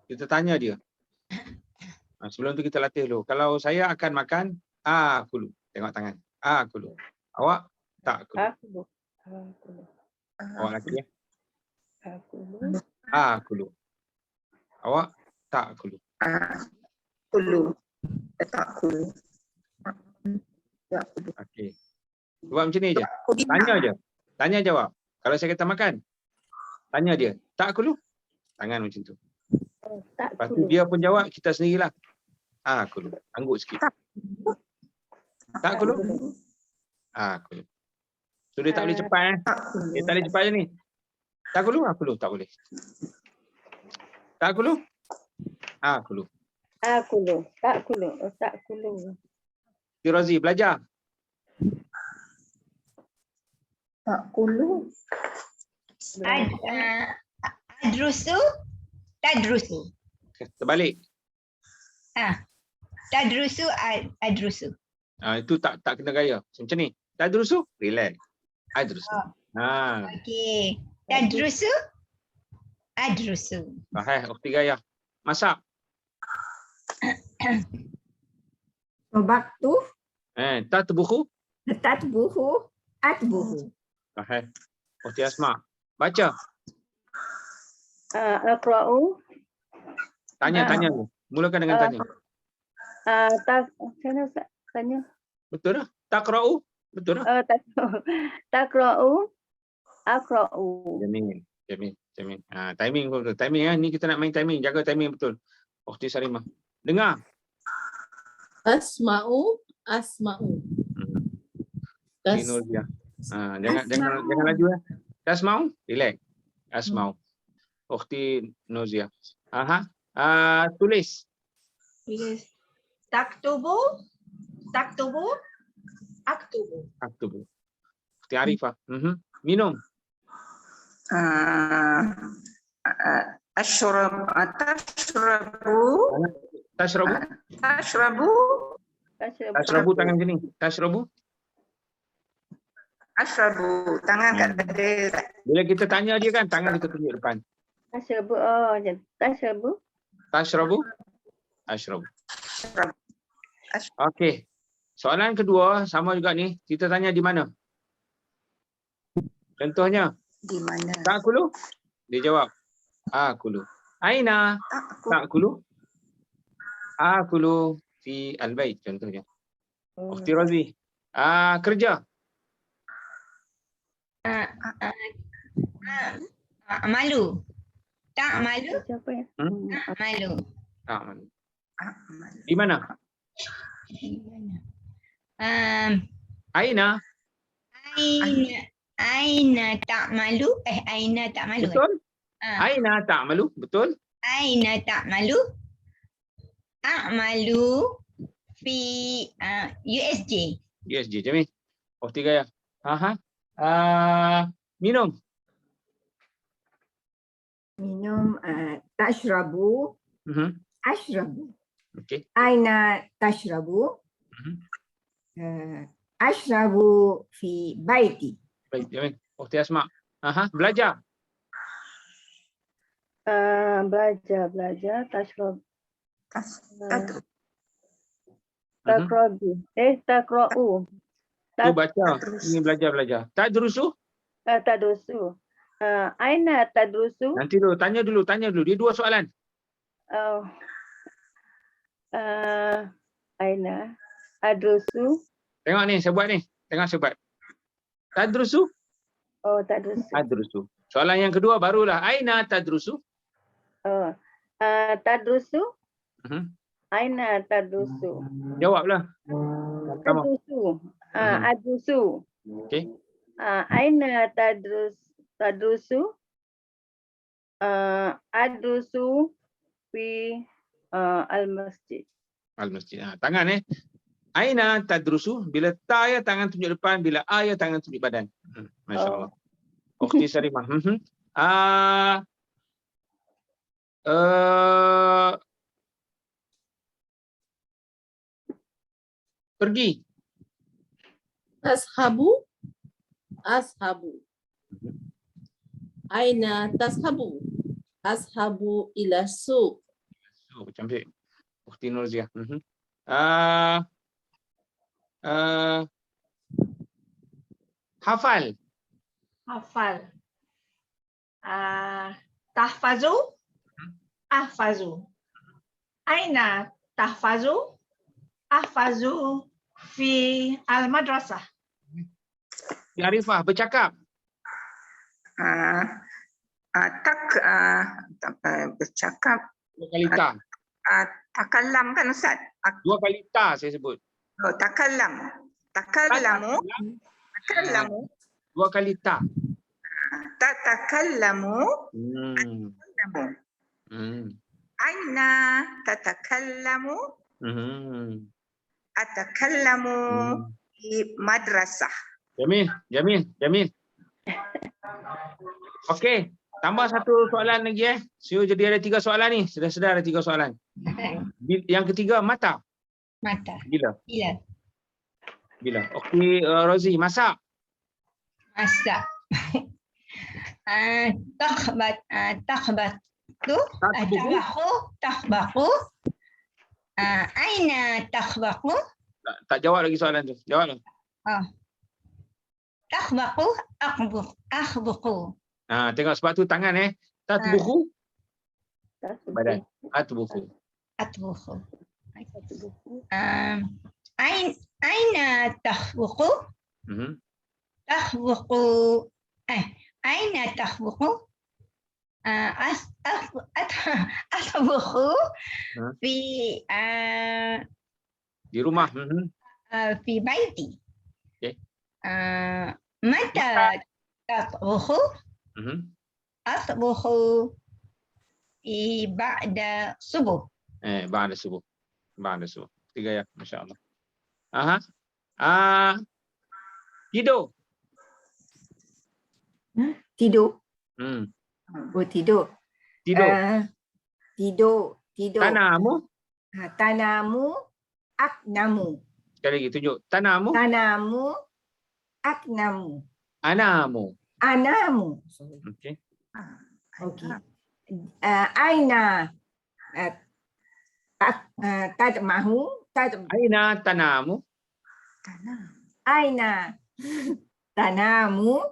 Kita tanya dia. Sebelum tu kita latih dulu. Kalau saya akan makan, akulu. Tengok tangan. Akulu. Awak tak akulu. Awak lelaki ya. Akulu. Awak tak akulu. Okey. Buat macam ni je. Tanya je. Tanya jawab. Kalau saya kata makan, tanya dia. Tak akulu? Tangan macam tu. Lepas tu dia pun jawab, kita sendirilah. Akulu. Angguk sikit. Tak akulu? Akulu. So dia tak boleh cepat. Dia tak boleh cepat je ni. Tak akulu? Akulu. Tak boleh. Tak akulu? Akulu. Akulu. Tak akulu. Tak akulu. Firazi, belajar. Akulu. Adrusu. Tadrusu. Terbalik. Tadrusu. Adrusu. Itu tak kena gaya. Macam ni. Tadrusu, relax. Adrusu. Okey. Tadrusu. Adrusu. Faham, ukhti gaya. Masak. Waktu. Tatbuhu. Tatbuhu. Atbuhu. Faham. Ukhti Asma. Baca. Aqra'u. Tanya dulu. Mulakan dengan tanya. Tanya. Betul dah. Taqra'u. Betul dah. Taqra'u. Aqra'u. Jamin. Timing pun betul. Timing ni kita nak main timing. Jaga timing betul. Ukhti Sarimah. Dengar. Asma'u. Nurdia. Jangan laju ya. Tasmau, relax. Asmau. Ukhti Nuzia. Tulis. Taktubu. Aktubu. Ukhti Arifah. Minum. Tashrabu tangan sini. Tashrabu. Tangan kat dada. Bila kita tanya dia kan, tangan kita tunjuk depan. Tashrabu. Ashrabu. Okey. Soalan kedua sama juga ni. Kita tanya di mana? Contohnya. Di mana? Ta'kulu? Dia jawab. Akulu. Aina? Ta'kulu? Akulu fi al-bait contohnya. Ukhti Razi. Kerja. Malu. Tak malu. Siapa ya? Malu. Di mana? Aina. Aina tak malu. Aina tak malu. Betul? Aina tak malu. Betul? Aina tak malu. A'malu fi USJ. Jamil. Ukhti Gaya. Minum. Tashrabu. Ashrabu. Okey. Aina tashrabu. Ashrabu fi baiti. Baik, Jamil. Ukhti Asma. Belajar. Belajar. Tashrab. Takrabu. Takra'u. Tu baca. Ini belajar. Tadrusu? Tadrusu. Aina tadrusu? Nanti dulu, tanya dulu. Dia dua soalan. Aina adrusu. Tengok ni, saya buat ni. Tengok saya buat. Tadrusu? Tadrusu. Adrusu. Soalan yang kedua barulah. Aina tadrusu? Tadrusu? Aina tadrusu. Jawablah. Tadrusu. Adrusu. Okey. Aina tadrusu? Adrusu fi al-masjid. Al-masjid. Tangan Aina tadrusu. Bila ta ya tangan tunjuk depan, bila a ya tangan tunjuk badan. Masya-Allah. Ukhti Sarimah. Pergi. Ashabu. Ashabu. Mhm. Aina tashabu? Ashabu ila suq. Oh, cantik. Ukhti Nurziah. Mhm. Ah, ah, hafal. Hafal. Tahfazu. Ahfazu. Aina tahfazu? Ahfazu fi al-madrasah. Ya Arifah, bercakap. Bercakap. Dua kali ta. Takallam kan Ustaz? Dua kali ta saya sebut. Takallam. Takallamu. Dua kali ta. Tatakallamu. Aina tatakallamu. Atakallamu di madrasah. Jamil. Okey, tambah satu soalan lagi So jadi ada 3 soalan ni. Sudah ada 3 soalan. Yang ketiga mata. Mata. Bila? Bila? Okey, Rozi, masak. Masak. Takhbat tu. Takhbaku. Aina takhbaku? Tak jawab lagi soalan tu. Jawab. Takhbaku akhbuku. Tengok sebab tu tangan tatbuhu badan. Atbuhu. Atbuku. Aina takhbuku? Takhbuku. Aina takhbuku? Atbuku fi Di rumah. fi baiti. Okey. Mata tatbuku? Atbuku fi ba'da subuh. Ba'da subuh. 3 ya, masya-Allah. Tidur. Tidur. Hmm. Tidur. Tidur. Tidur. Tanamu. Tanamu. Aknamu. Sekali lagi tunjuk. Tanamu. Tanamu. Aknamu. Anamu. Okey. Okey. Aina tadmahu. Aina tanamu. Aina tanamu.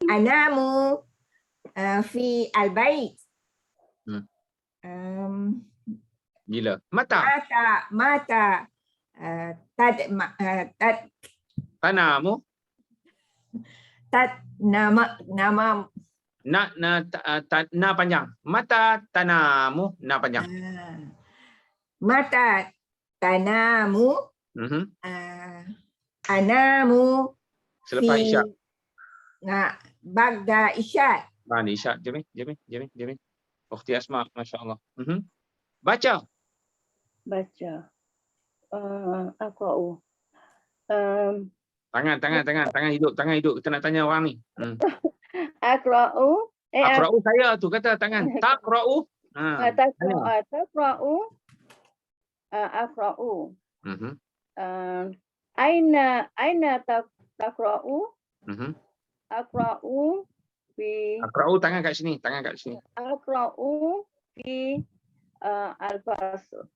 Anamu fi al-bait. Gila. Mata. Tanamu. Na panjang. Mata tanamu. Na panjang. Mata tanamu. Anamu. Selepas isyak. Bagda isyak. Ni isyak. Jamil. Ukhti Asma, masya-Allah. Baca. Aqra'u. Tangan hidup. Kita nak tanya orang ni. Aqra'u. Aqra'u saya tu kata tangan. Taqra'u. Taqra'u. Aqra'u. Aina taqra'u? Aqra'u fi Aqra'u tangan kat sini. Aqra'u fi al-fasl.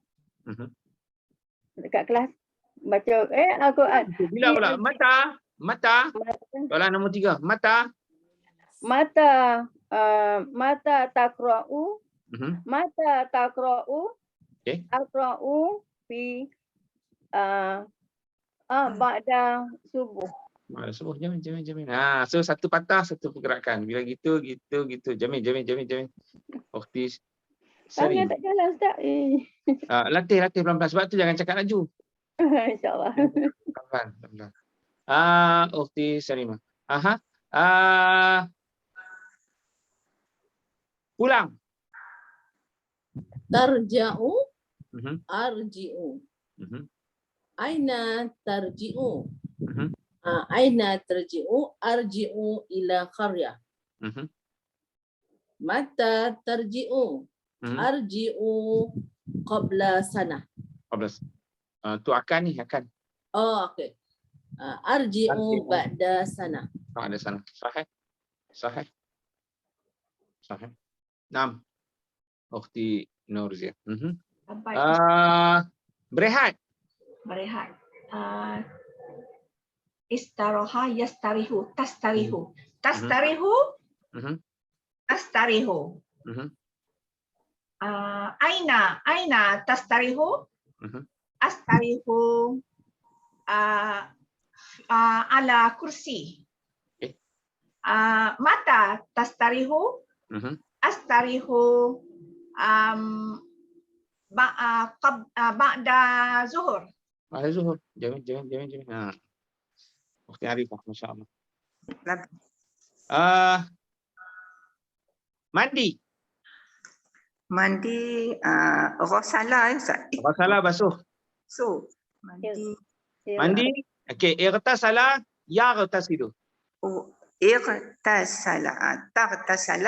Dekat kelas baca Al-Quran. Bila pula? Mata. Soalan nombor 3. Mata taqra'u. Mata taqra'u. Okey. Aqra'u fi ba'da subuh. Ba'da subuh. Jamil. So satu patah, satu pergerakan. Bila gitu. Jamil. Ukhti Sari. Tangan tak jalan Ustaz. Latih pelan-pelan. Sebab tu jangan cakap laju. InsyaAllah. Pelan-pelan. Ukhti Sarimah. Pulang. Tarja'u. Arji'u. Aina tarji'u? Aina tarji'u? Arji'u ila qaryah. Mata tarji'u? Arji'u qabla sana. Tu akan. Oh, okey. Arji'u ba'da sana. Ada sana. Sahih. Sahih. Sahih. Naam. Ukhti Nurzia. Baik. Berehat. Berehat. Istaraha yastarihu. Tastarihu. Tastarihu. Tastarihu. Aina tastarihu. Astarihu ala kursi. Mata tastarihu. Astarihu ba'da zuhur. Ada zuhur. Jangan. Ukhti Arifah, Masya Allah. Mandi. Mandi ghasala ya Ustaz. Ghasala basuh. So, mandi Mandi. Okey, irtasala yaghtasilu. اغتسل تغتسل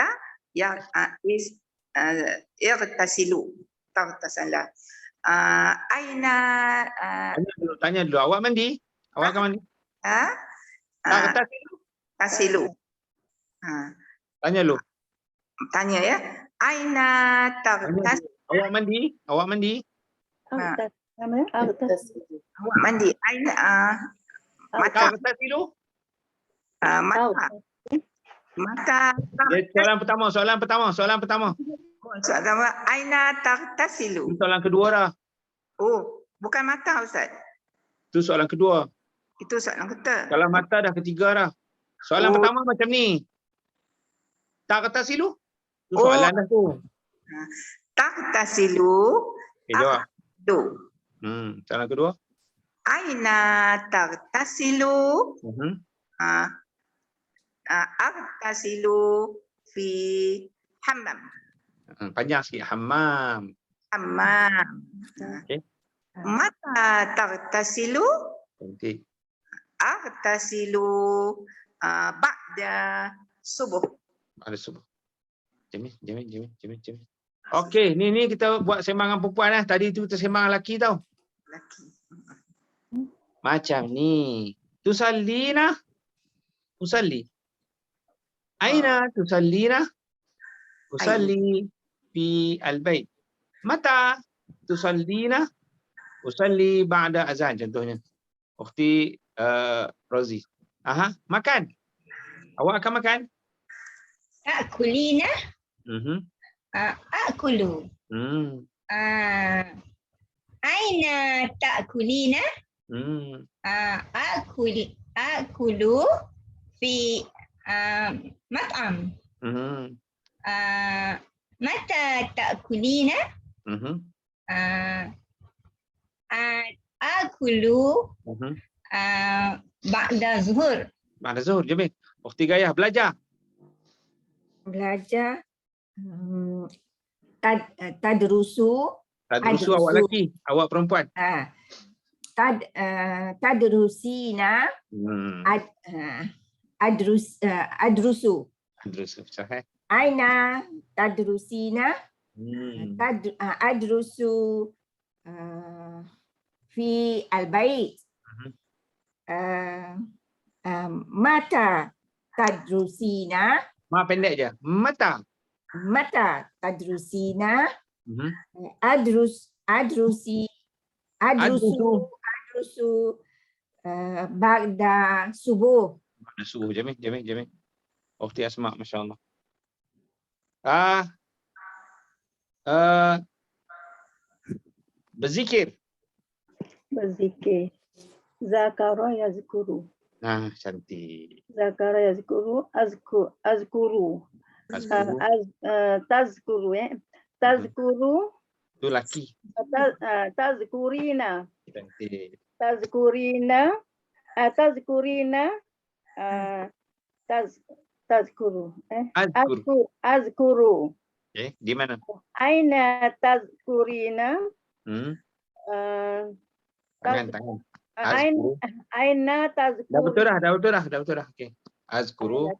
اغتسل تغتسل أين Tanya dulu. Awak mandi? Awak akan mandi? Taghtasilu. تغتسل Tanya dulu. tanya ya Aina تغتسل Awak mandi? Awak mandi? mandi Aina mata Taghtasilu. mata Ya, soalan pertama. soalan Aina tagtasilu. Soalan kedua dah. Oh, bukan mata Ustaz. Itu soalan kedua. Itu soalan ketiga. Kalau mata dah ketiga dah. Soalan pertama macam ni. Taghtasilu. Itu soalan dah tu. Tagtasilu. Okey, jawab. Tu. Soalan kedua. Aina tagtasilu. Agtasilu fi hammam. Panjang sikit. Hammam. Hammam. Okey. Mata tagtasilu. Cantik. Agtasilu ba'da subuh. Ada subuh. Jamil. Okey, ni kita buat sembangan perempuan lah. Tadi tu kita sembangan lelaki tau. Laki. Macam ni. Tusallina. Usalli. Aina tusallina? Usalli fi al-bait. Mata tusallina? Usalli ba'da azan contohnya. Ukhti Rozi. Makan. Awak akan makan? Ta'kulina. Akulu. Aina ta'kulina? Akulu fi mat'am. Mata ta'kulina? Akulu ba'da zuhur. Ba'da zuhur, Jamil. Ukhti Gayah, belajar. Belajar tadrusu. Tadrusu awak lelaki, awak perempuan. Tadrusina. Adrusu. Adrusu, sahih. Aina tadrusina. Adrusu fi al-bait. Mata tadrusina. Ma pendek je. Mata. Tadrusina. Adrusu ba'da subuh. Ba'da subuh. Jamil. Ukhti Asma, Masya Allah. Berzikir. Zakara yazkuru. Cantik. Zakara yazkuru. Azkuru. Tazkuru. Tazkuru. Itu laki. Tazkurina. Cantik. Tazkurina. Tazkuru. Azkuru. Okay. Di mana? Aina tazkurina. Tangan. Aina tazkuru. Dah betul dah. Okey. Azkuru.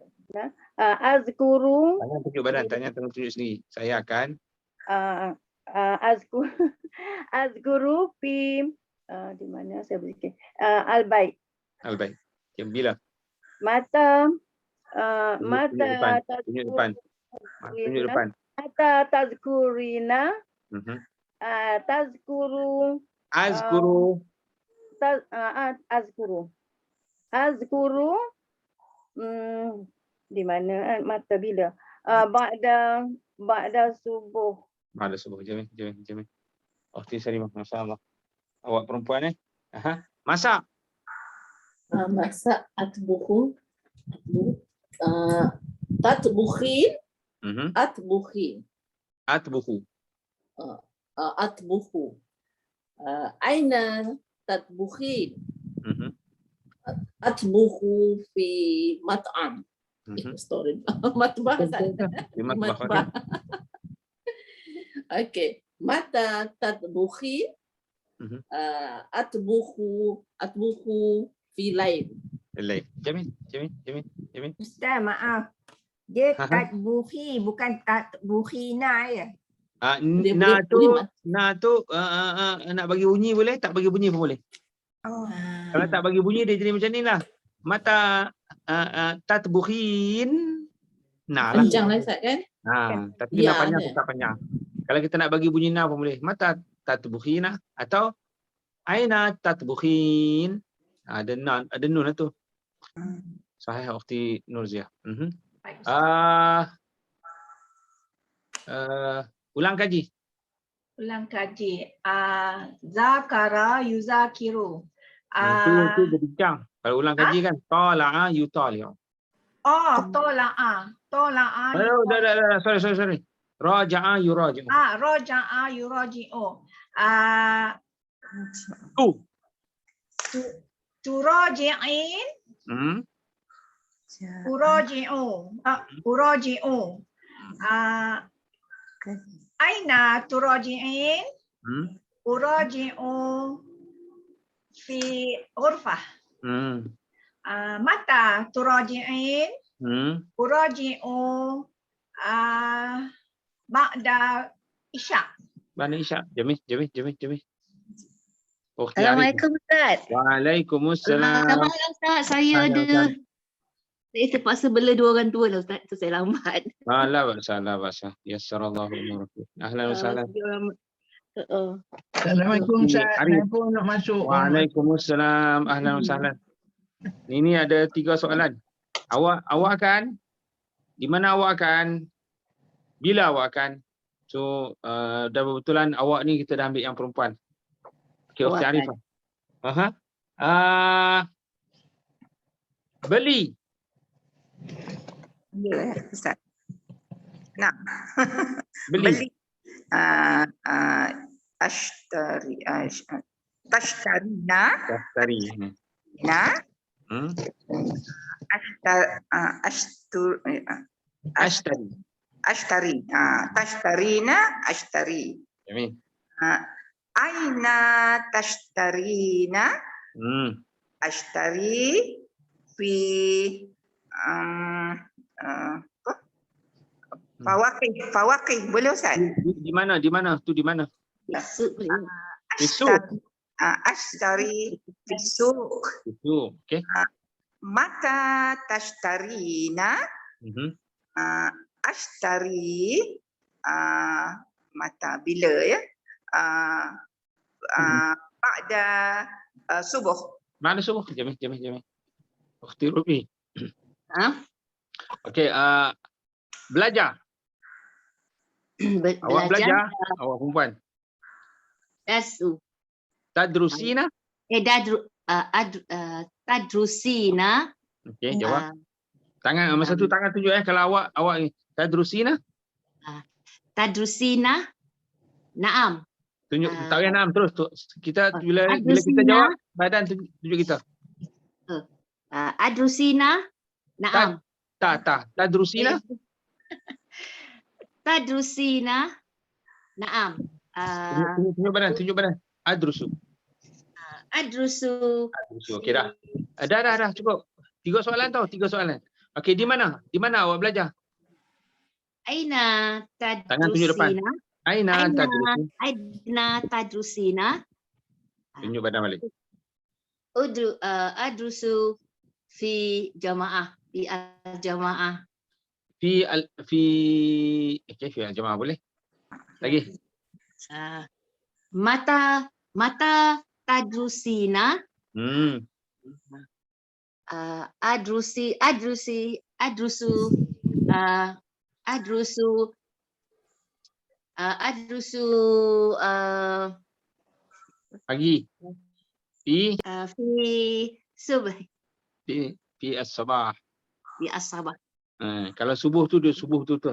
Azkuru. Tangan tunjuk badan, tangan tunjuk sendiri. Saya akan azkuru fi di mana saya berzikir? Al-bait. Al-baik. Okay, bila? Mata Tunjuk depan. Tunjuk depan. Tunjuk depan. Mata tazkurina Mhm. tazkuru Azkuru. azkuru di mana mata bila ba'da subuh. Ada subuh. Jamil. Okti Salimah, masya-Allah. Awak perempuan Aha. Masak. Masak atbuhu. Tatbukhin. Mhm. Atbukhin. Atbuhu. Atbuhu. Aina tatbukhin. Mhm. Atbuhu fi mat'am. Mhm. Story. Matbah. Di matbah. Matbah. Okay. Mata tatbukhin. Mhm. Atbuhu fi lain. Lain. Jamil. Ustaz, maaf. Dia Aha. tatbuhi, bukan tatbuhina ya. Boleh, Na boleh, tu nak bagi bunyi boleh, tak bagi bunyi pun boleh. Oh. Kalau tak bagi bunyi dia jadi macam ni lah. Mata tatbukhin. Nah lah. Panjang lah Ustaz kan? Tapi Ya, nak panjang ada. tetap panjang. Kalau kita nak bagi bunyi na pun boleh. Mata tatbukhina atau aina tatbukhin. Ada nun lah tu. Sahih Ukhti Nurziah. Baik, Ustaz. Ulang kaji. Ulang kaji. Zakara yuzakiru. Itu berbincang. Kalau ulang kaji kan tala'a yutali'u. Tola'a. Oh, dah. Sorry. Raja'a yuraji'u. Raja'a yuraji'u. Turaji'in. Uraji'u. Aina turaji'in. Uraji'u fi ghurfah. Mata turaji'in. Uraji'u ba'da isya. Mana Isyak? Jamil. Ukhti Arif. Assalamualaikum Ustaz. Waalaikumsalam. Selamat malam Ustaz. Saya saya terpaksa bela dua orang tua lah Ustaz. Tu saya lambat. Salah bahasa. Yassarallahu umurakum. Ahlan wa sahlan. Assalamualaikum Ustaz. Arif. Saya pun nak masuk. Waalaikumsalam. Ahlan wa sahlan. Ini ada 3 soalan. Awak akan di mana awak akan? Bila awak akan? So dah betulan awak ni kita dah ambil yang perempuan. Okey, Ukhti Arifah. Beli. Ustaz. Nah. Beli. Ashtari. Tashtarina. Tari. Ashtari. Ashtari. Tashtarina ashtari. Jamil. Aina tashtarina ashtari fi fawakih. Boleh Ustaz? Di mana? Tu di mana? Ashtari fi suq. Itu. Okey. Mata tashtarina ashtari mata bila ya? Ba'da subuh. Mana subuh? Jamil. Ukhti Rubi. Okey, belajar. Awak belajar. Awak perempuan. Tadrusina. Tadrusina. Okey, jawab. Tangan masa tu tangan tunjuk kalau awak ni. Tadrusina. Tadrusina. Naam. Tunjuk tak payah naam terus tu. Kita bila kita jawab badan tunjuk kita. Adrusina. Naam. Tadrusina. Tadrusina. Naam. Tunjuk badan. Adrusu. Okey dah. Dah cukup. 3 soalan tau, 3 soalan. Okey, di mana? Di mana awak belajar? Aina tadrusina. Tangan tunjuk depan. Aina tadrusina. Aina tadrusina. Tunjuk badan balik. adrusu fi jamaah. Fi al-jamaah. Fi jemaah boleh? Lagi. Mata tadrusina. Adrusu Pagi. Fi subh. Fi as-sabah. Fi as-sabah. Kalau subuh tu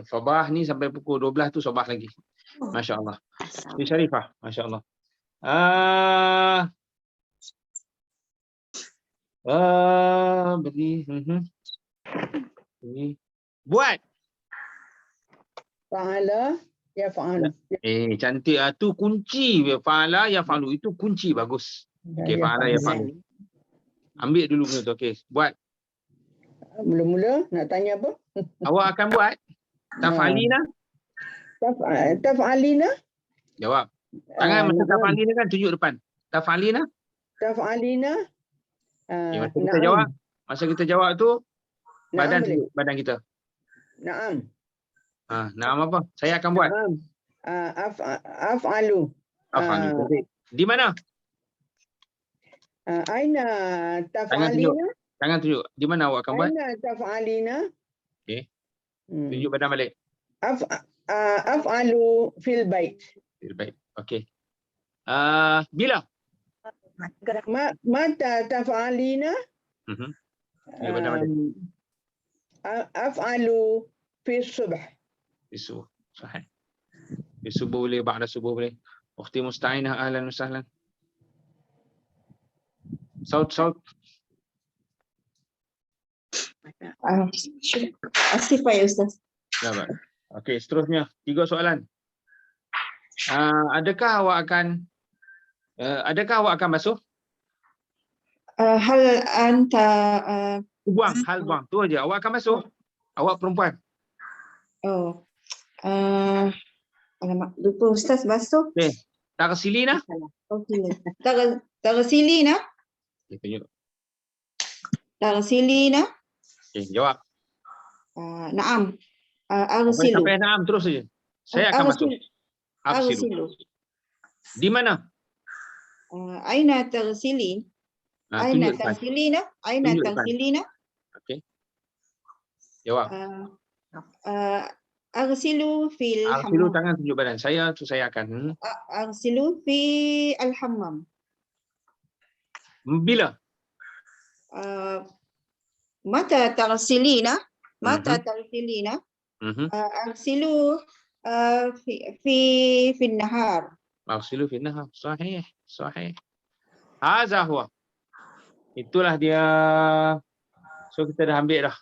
sabah ni sampai pukul 12 tu sabah lagi. Masya-Allah. Fi Syarifah, masya-Allah. Beri. Buat. Fa'ala yaf'alu. Cantik ah, tu kunci. Fa'ala yaf'alu itu kunci bagus. Okey, fa'ala yaf'alu. Ambil dulu benda tu. Okey, buat. Mula-mula nak tanya apa? Awak akan buat? Taf'alina? Taf'alina? Jawab. Tangan masa taf'alina kan tunjuk depan. Taf'alina? Taf'alina? Masa kita jawab tu badan tunjuk badan kita. Naam. Naam apa? Saya akan buat. Naam. Af'alu. Af'alu. Di mana? Aina taf'alina? Tangan tunjuk. Di mana awak akan buat? Aina taf'alina? Okey. Tunjuk badan balik. Af'alu fil bait. Fil bait. Okey. Bila? Mata taf'alina? Tunjuk badan balik. Af'alu fi subh. Fi subuh. Sahih. Fi subuh boleh, ba'da subuh boleh. Ukhti Musta'inah, ahlan wa sahlan. Saut. Asifah ya Ustaz. Baik. Okey, seterusnya 3 soalan. Adakah awak akan basuh? Hal anta Buang. Tu aja. Awak akan basuh. Awak perempuan. Alamak, lupa Ustaz basuh. Okey. Tagsilina? Tagsilina? Okey, tunjuk. Tagsilina? Okey, jawab. Naam. Arsilu. Sampai naam terus saja. Saya akan basuh. Arsilu. Di mana? Aina tagsilin? Aina tagsilina? Aina tagsilina? Okey. Jawab. Arsilu fil hammam. Arsilu tangan tunjuk badan. Saya akan. Arsilu fi al-hammam. Bila? Mata tagsilina? Mata tagsilina? Arsilu fi nahar. Arsilu fi nahar. Sahih. Hadza huwa. Itulah dia. So kita dah ambil dah.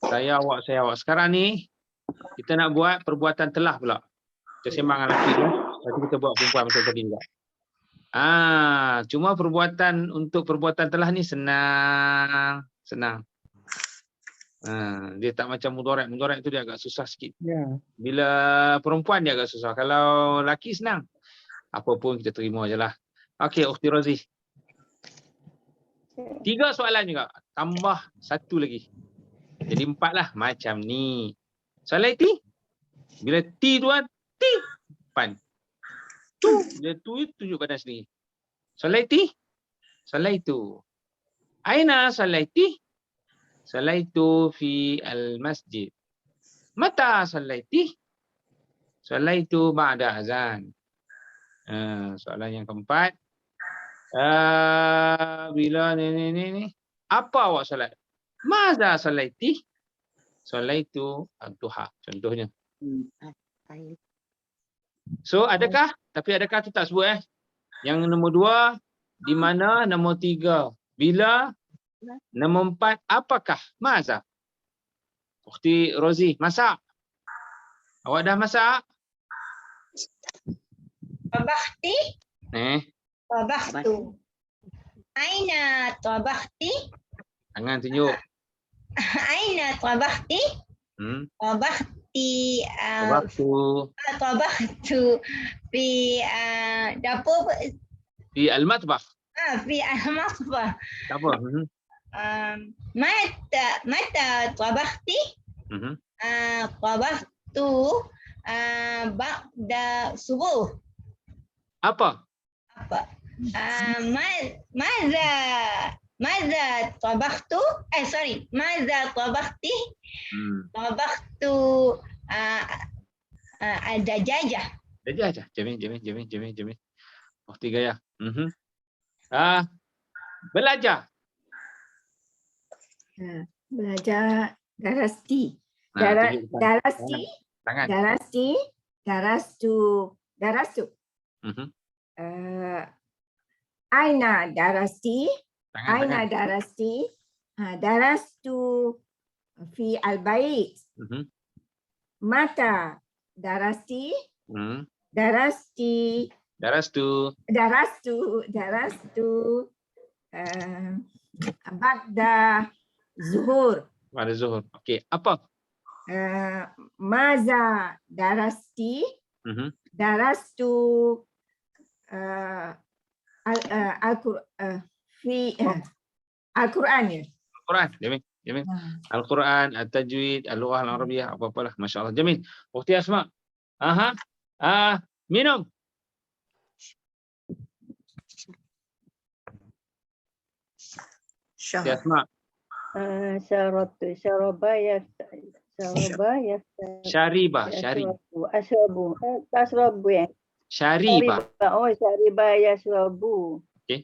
Saya awak. Sekarang ni kita nak buat perbuatan telah pula. Kita sembang dengan lelaki tu. Lepas kita buat perempuan macam tadi juga. Cuma untuk perbuatan telah ni senang. Dia tak macam mudhari'. Mudhari' tu dia agak susah sikit. Bila perempuan dia agak susah. Kalau lelaki senang. Apa pun kita terima je lah. Okey, Ukhti Rozi. 3 soalan juga. Tambah 1 lagi. Jadi 4 lah. Macam ni. Soalan T. Bila T tu kan. T. Pan. Tu. Bila tu tunjuk badan sendiri. Soalan T. Soalan itu. Aina soalan T. Soalan itu fi al-masjid. Mata soalan T. Soalan itu ba'da azan. Soalan yang keempat. Bila ni. Apa awak solat? Maza solat T. Solat itu ad-duha contohnya. So adakah? Tapi adakah tu tak sebut Yang nombor 2 di mana, nombor 3 bila, nombor 4 apakah? Maza. Ukhti Rozi, masak. Awak dah masak? Tabakhti? Tabakhtu. Aina tabakhti? Tangan tunjuk. Aina tabakhti? Tabakhti. Tabakhtu fi dapur. Fi al-matbakh. في المصباح. Tak apa. متى طبخت؟ طبخت بعد الصبح. Apa? ماذا طبخت؟ ماذا طبخت؟ طبخت الدجاجة. Dajah. Jamil. Waktu gaya. Belajar. Belajar darasti. Tunjuk depan. Darasti. Tangan. Darastu. Aina darasti. Tangan. Darastu fi al-bait. Mata darasti. Darastu ba'da zuhur. Pada zuhur. Okey. Apa? Maza darasti. Darastu Al-Quran ya. Al-Quran. Jamil. Al-Quran, At-Tajwid, Al-Lughah Al-Arabiyah, apa-apalah. Masya Allah. Jamil. Ukhti Asma. Minum. Ukhti Asma. Syariba. Ashrabu. Tashrabu ya. Syariba. Syariba yashrabu. Okey.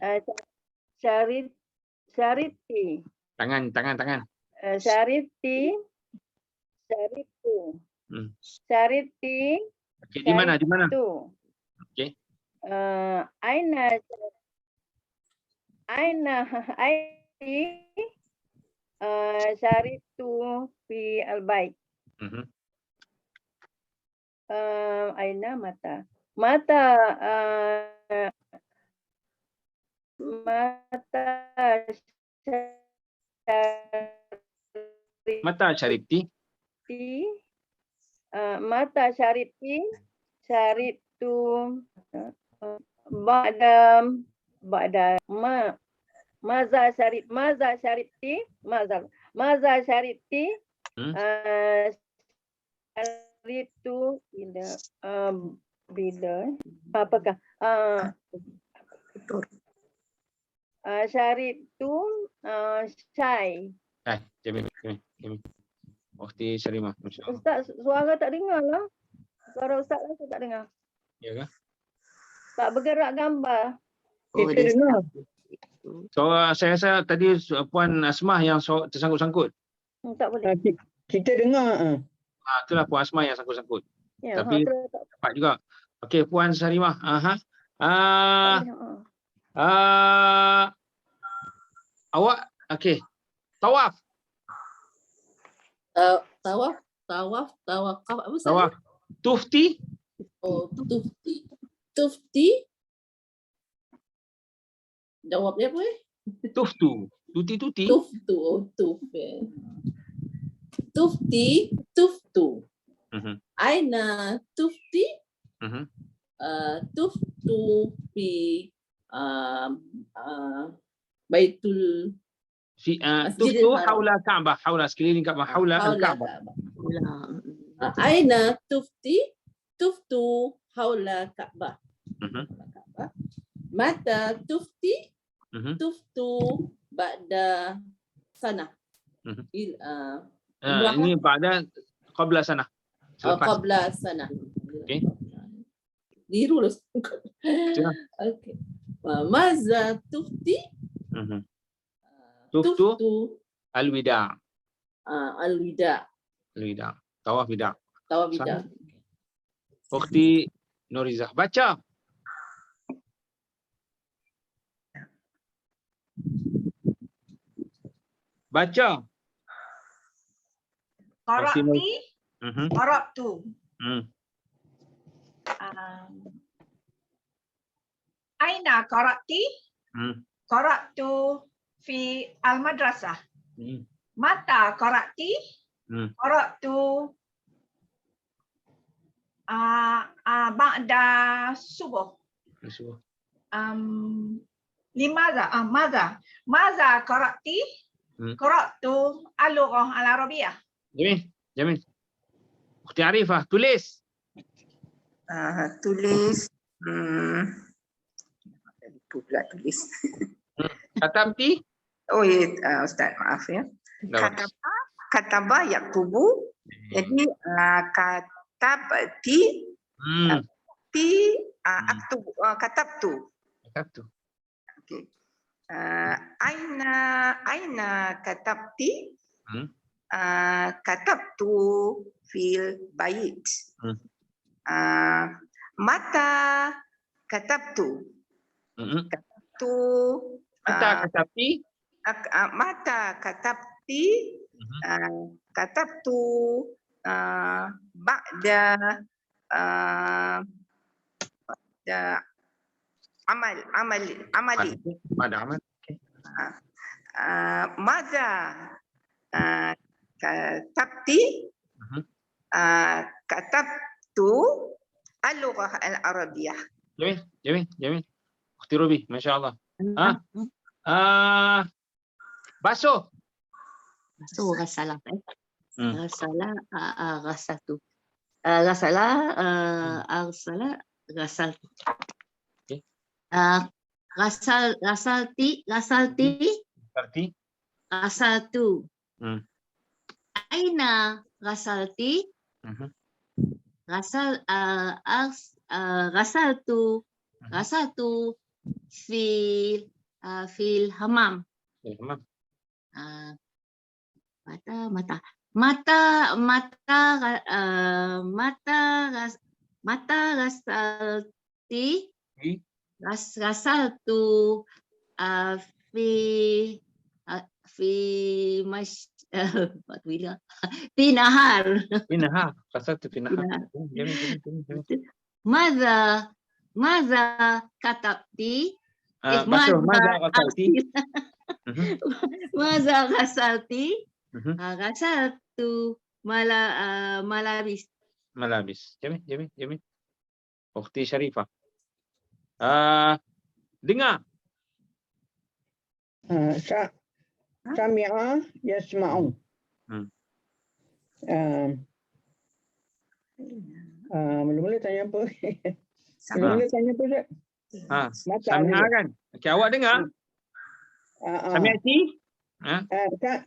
Syariti. Tangan. Syaritu. Syariti. Okey, di mana? Tu. Okey. Aina syaritu fi al-bait. Aina mata. Mata syariti. Mata syariti. Syaritu ba'da maza syariti syaritu bila apakah syaritu syai. Jamil. Ukhti Salimah. Masya Allah. Ustaz, suara tak dengar lah. Suara Ustaz lah saya tak dengar. Ya ke? Tak bergerak gambar. Kita dengar. So, saya rasa tadi Puan Asmah yang tersangkut-sangkut. Tak boleh. Kita dengar. Itulah Puan Asmah yang sangkut-sangkut. Ya, Tapi dapat juga. Okey, Puan Salimah. Awak, okey. Tawaf. Tawaf apa saja? Tawaf. Tufti. Oh, tufti. Jawabnya apa? Tuftu. Tuti. Tuftu. Aina tufti. Tuftu fi Baitul Tuftu haula Ka'bah. Haula sekeliling Ka'bah. Haula al-Ka'bah. Aina tuftu haula Ka'bah. Mata tufti. Tuftu ba'da sana. Ini pada qabla sana. Qabla sana. Okey. Dirulus. Okey. Maza tufti. Tuftu al-wida'. Al-wida'. Tawaf wida'. Ukhti Nurizah. Baca. Qara'tu. Aina qara'ti? Qara'tu fi al-madrasah. Mata qara'ti? Qara'tu ba'da subuh. limaza maza qara'ti qara'tu al-lughah al-arabiyyah. Jamil. Ukhti Arifah, tulis. Tulis. Pula tulis. Katabti. Oh ya, Ustaz, maaf ya. Kataba yaktubu. Jadi katabti aktubu katabtu. Okey. Aina katabti? Katabtu fil bait. Mata katabtu? Katabtu. Mata katabti? Katabtu ba'da amali. Pada amal. Maza katabti? Katabtu al-lughah al-arabiyyah. Jamil. Ukhti Ruby, masya-Allah. Basuh. So ghasalah ghasaltu. Ghasaltu. Okey. Ghasalti. Ghasaltu. Aina ghasalti? Ghasaltu fil hammam. Mata ghasalti? Ghasaltu fi nahar. Ghasaltu fi nahar. Jamil. Maza katabti? Basuh, maza ghasalti? Maza ghasalti? Ghasaltu malabis. Jamil. Ukhti Sharifah. Dengar. Sami'a yasma'u. Mula-mula tanya apa? Mula-mula tanya apa, Ustaz? Sami'a kan? Okey, awak dengar? Sami'ati?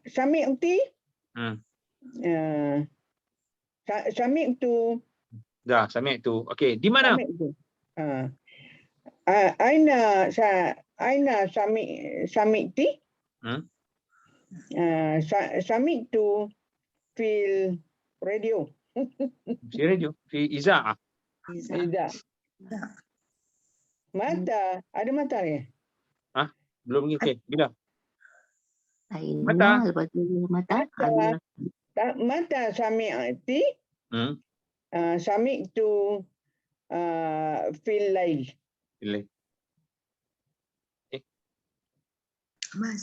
Sami'ti? Sami'tu. Dah, sami'tu. Okey, di mana? Aina sami'ti? Sami'tu fil radio. Fi radio, fi iza'ah. Tidak. Mata, ada mata ni? Belum lagi. Okey, bila? Aina lepas tu mata. Mata sami'ti? Sami'tu fil lail.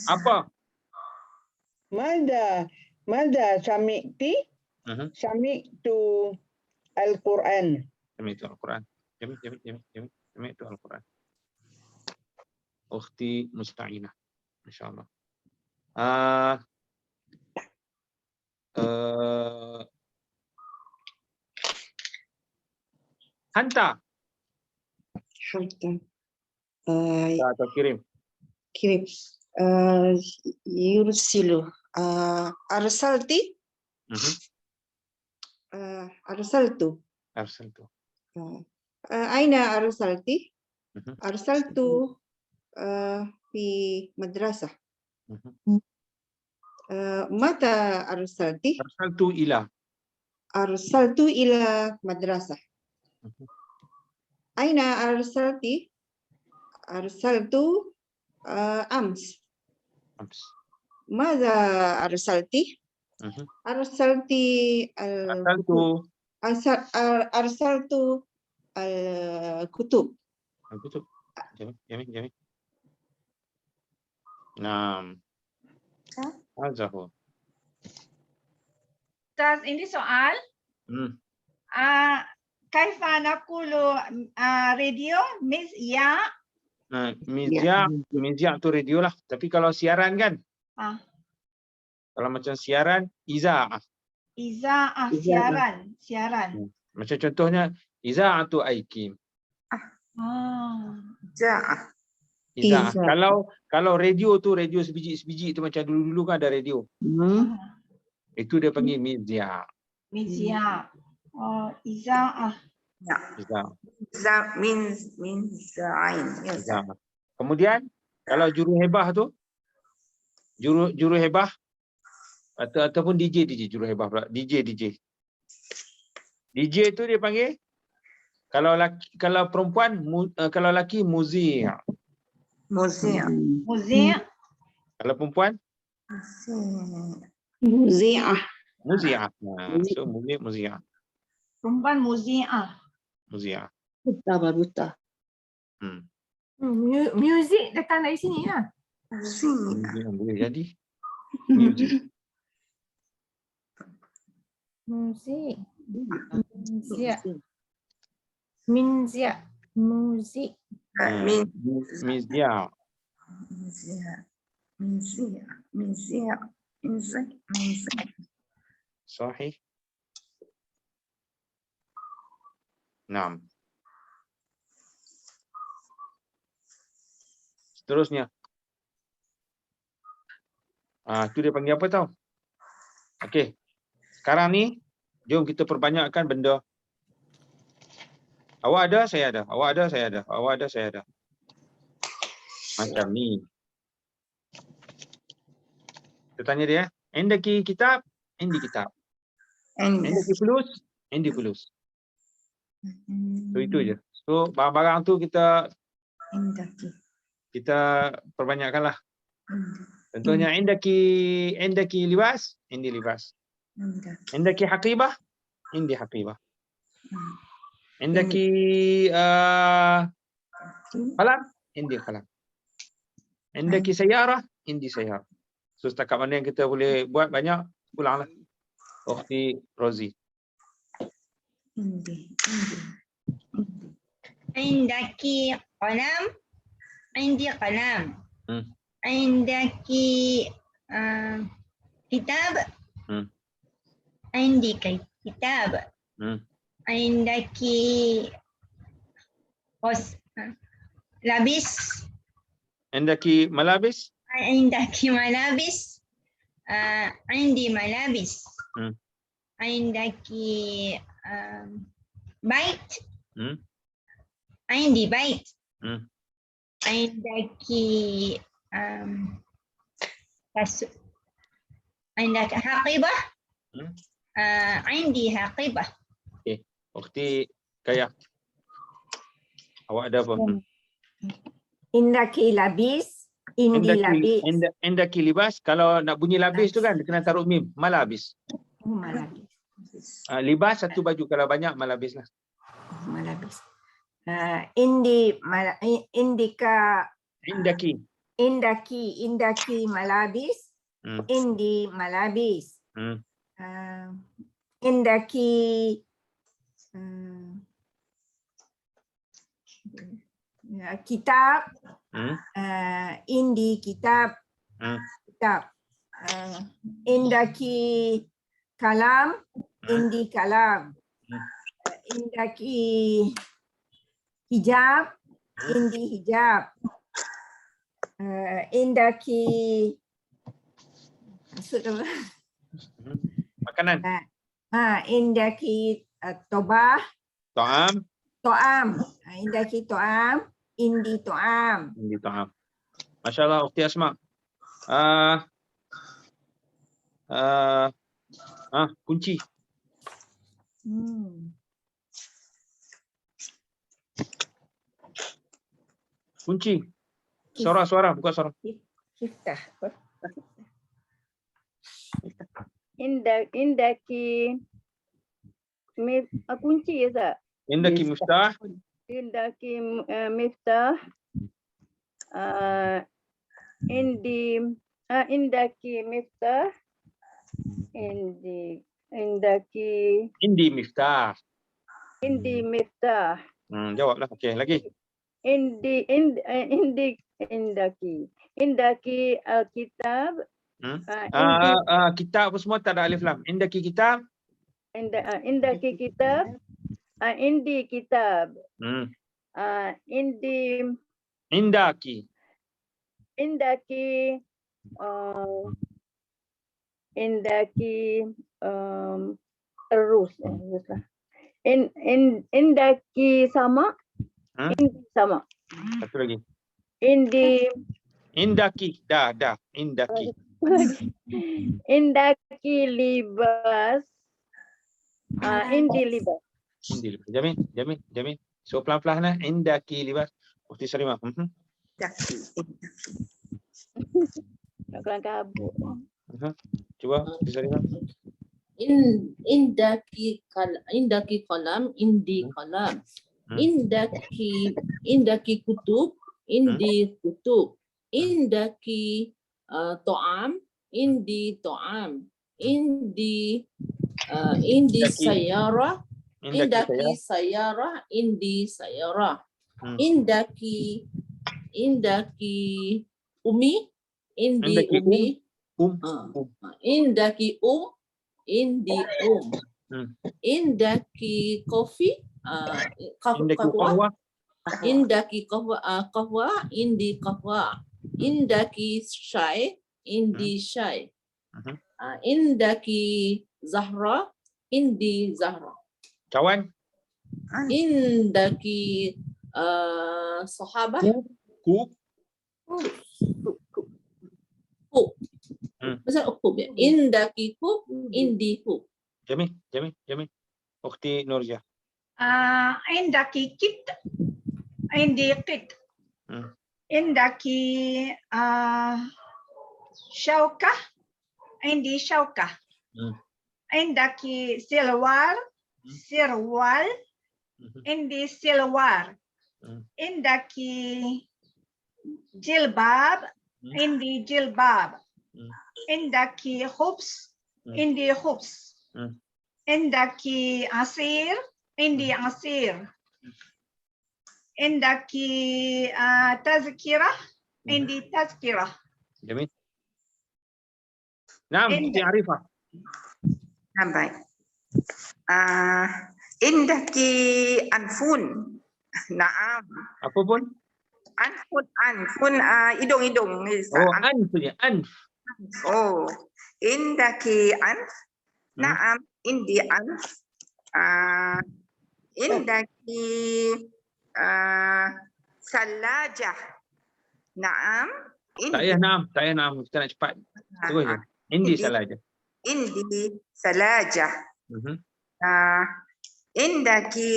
Apa? Mada sami'ti? Sami'tu al-Quran. Sami'tu al-Quran. Jamil. Sami'tu al-Quran. Ukhti Musta'inah. Masya-Allah. Hantar. Atau kirim. Yursilu. Arsalti? Arsaltu. Aina arsalti? Arsaltu fi madrasah. Mata arsalti? Arsaltu ila madrasah. Aina arsalti? Arsaltu ams. Mada arsalti? Arsaltu al-kutub. Jamil. Naam. Azhar. Ustaz, ini soal. Kaifa naqulu radio means ya Mizia tu radio lah. Tapi kalau siaran kan? Ah. Kalau macam siaran, iza'ah. Iza'ah, siaran. Macam contohnya, iza'atu aikim. Ja'ah. Iza'ah. Iza'ah. Kalau radio tu, radio sebiji-sebiji tu macam dulu-dulu kan ada radio. Itu dia panggil mizia. Mizia. Oh, iza'ah. Iza'ah. Min za'ain. Iza'ah. Kemudian, kalau juruhebah tu, juruhebah ataupun DJ juru hebah pula, DJ. DJ tu dia panggil, kalau perempuan, kalau laki muzi'. Muzi'. Kalau perempuan Muzi'ah. muzi'ah. So muzi'ah. Perempuan muzi'ah. Muzi'ah. Buta. Music datang dari sini lah. Boleh jadi. Music. Muzik. Minzia. Muzik. Mizia. Sahih. Naam. Seterusnya. Tu dia panggil apa tau? Okey. Sekarang ni, jom kita perbanyakkan benda. Awak ada, saya ada. Awak ada, saya ada. Awak ada, saya ada. Macam ni. Kita tanya dia. Indaki kitab, indi kitab. Indaki fulus, indi fulus. So itu je. So barang-barang tu kita perbanyakkanlah. Contohnya indaki libas, indi libas. Indaki haqibah, indi haqibah. Indaki qalam, indi qalam. Indaki sayyarah, indi sayyarah. So setakat mana yang kita boleh buat banyak, pulanglah. Ukhti Rozi. Indaki qalam, indi qalam. Indaki kitab, indi kitab. Indaki labis. Indaki malabis. Indaki malabis. Indi malabis. Indaki bait. Indi bait. Indaki عندك حقيبة؟ عندي حقيبة. Ukhti Kaya. Awak ada apa? Indaki labis, indi labis. Indaki libas, kalau nak bunyi labis tu kan dia kena taruh mim, malabis. Malabis. Libas satu baju, kalau banyak malabis lah. Malabis. Indika. Indaki malabis. Indi malabis. Indaki kitab. Indi kitab. Indaki kalam. Indi kalam. Indaki hijab. Indi hijab. Indaki makanan. Indaki tobah. To'am. Indaki to'am. Indi to'am. Masya Allah, Ukhti Asma. Kunci. Kunci. Suara, buka suara. Kiftah. Indaki kunci ya, Ustaz? Indaki miftah. Indaki miftah. Indaki miftah. Indi miftah. Jawablah. Okey, lagi. Indaki Alkitab. Kitab apa semua tak ada alif lam. Indaki kitab. Indaki kitab. Indi kitab. Indaki terus. Indaki sama. Indi sama. Satu lagi. Indaki Dah. Indaki. Indaki libas. Indi libas. Jamin. So pelan-pelan lah. Indaki libas. Ukti Salimah. Indaki. Nak kelang kabut. Cuba Ukti Salimah. Indaki kalam, indi kalam. Indaki kutub, indi kutub. Indaki to'am, indi to'am. Indi sayarah, indaki sayarah, indi sayarah. Indaki umi, indi umi. Indaki indi indaki kopi, indaki kahwa, indi kahwa. Indaki syai, indi syai. Indaki zahra, indi zahra. Kawan. Indaki sahabat. Kub. Pasal kub ya. Indaki kub, indi kub. Jamin. Ukti Nurja. عندك كت عندي قط عندك شوكة عندي شوكة عندك سروال عندي سروال عندك جلباب عندي جلباب عندك خبز عندي خبز عندك عصير عندي عصير عندك تذكرة عندي تذكرة جميل. نعم أختي عريفة. Nah, baik. Indaki anfun. Naam. Apa pun? Anfun hidung. Oh, anf punya, anf. Oh, indaki anf. Naam, indi anf. Indaki salajah. Naam. Tak payah naam. Kita nak cepat. Terus je. Indi salajah. Indi salajah. Indaki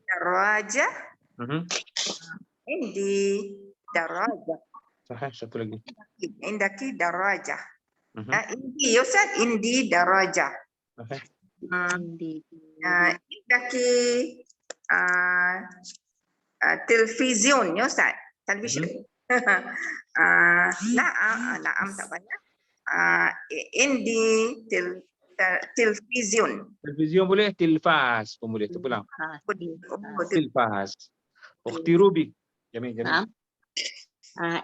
darajah. Indi darajah. Sahih, satu lagi. Indaki darajah. Indi Ustaz, indi darajah. Sahih. Indaki television ya Ustaz. Television. Naam tak banyak. Indi television. Television boleh, tilfas pun boleh. Terpulang. Tilfas. Ukti Ruby. Jamin.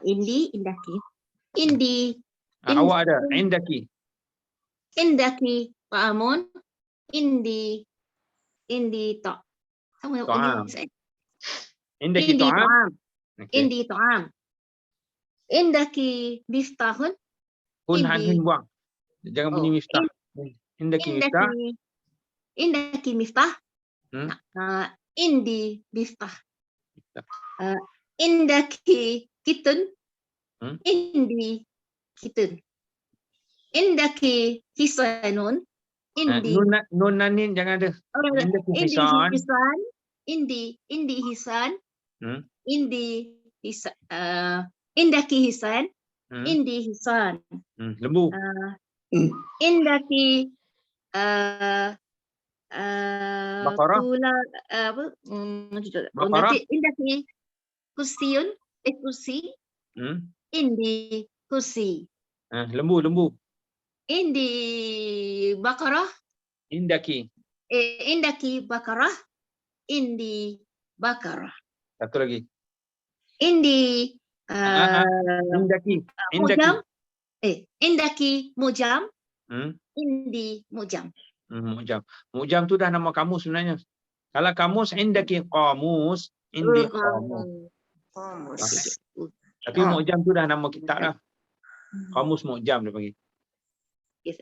Indaki. Indi. Awak ada. Indaki. Ta'amun. Indi tak. Sama Ta'am. ini. Indaki ta'am. Indi ta'am. Indaki miftahun. Hun buang. Jangan bunyi miftah. Indaki miftah. Indaki miftah. Indi miftah. Indaki kitun. Indi kitun. Indaki hisanun. Indi. Nun nanin jangan ada. Indaki hisan. Indi hisan. Indaki hisan. Indi hisan. Lembu. Indaki Baqarah. Indaki kursiun. Kursi. Indi kursi. Lembu. Indi Baqarah. Indaki. Indaki Baqarah. Indi Baqarah. Satu lagi. Indi Indaki. Indaki. mujam. Indaki mujam. Hmm. Indi mujam. Mujam. Mujam tu dah nama kamus sebenarnya. Kalau kamus indaki qamus, indi qamus. Qamus. Tapi mujam tu dah nama kitab dah. Qamus mujam dia panggil. Yes.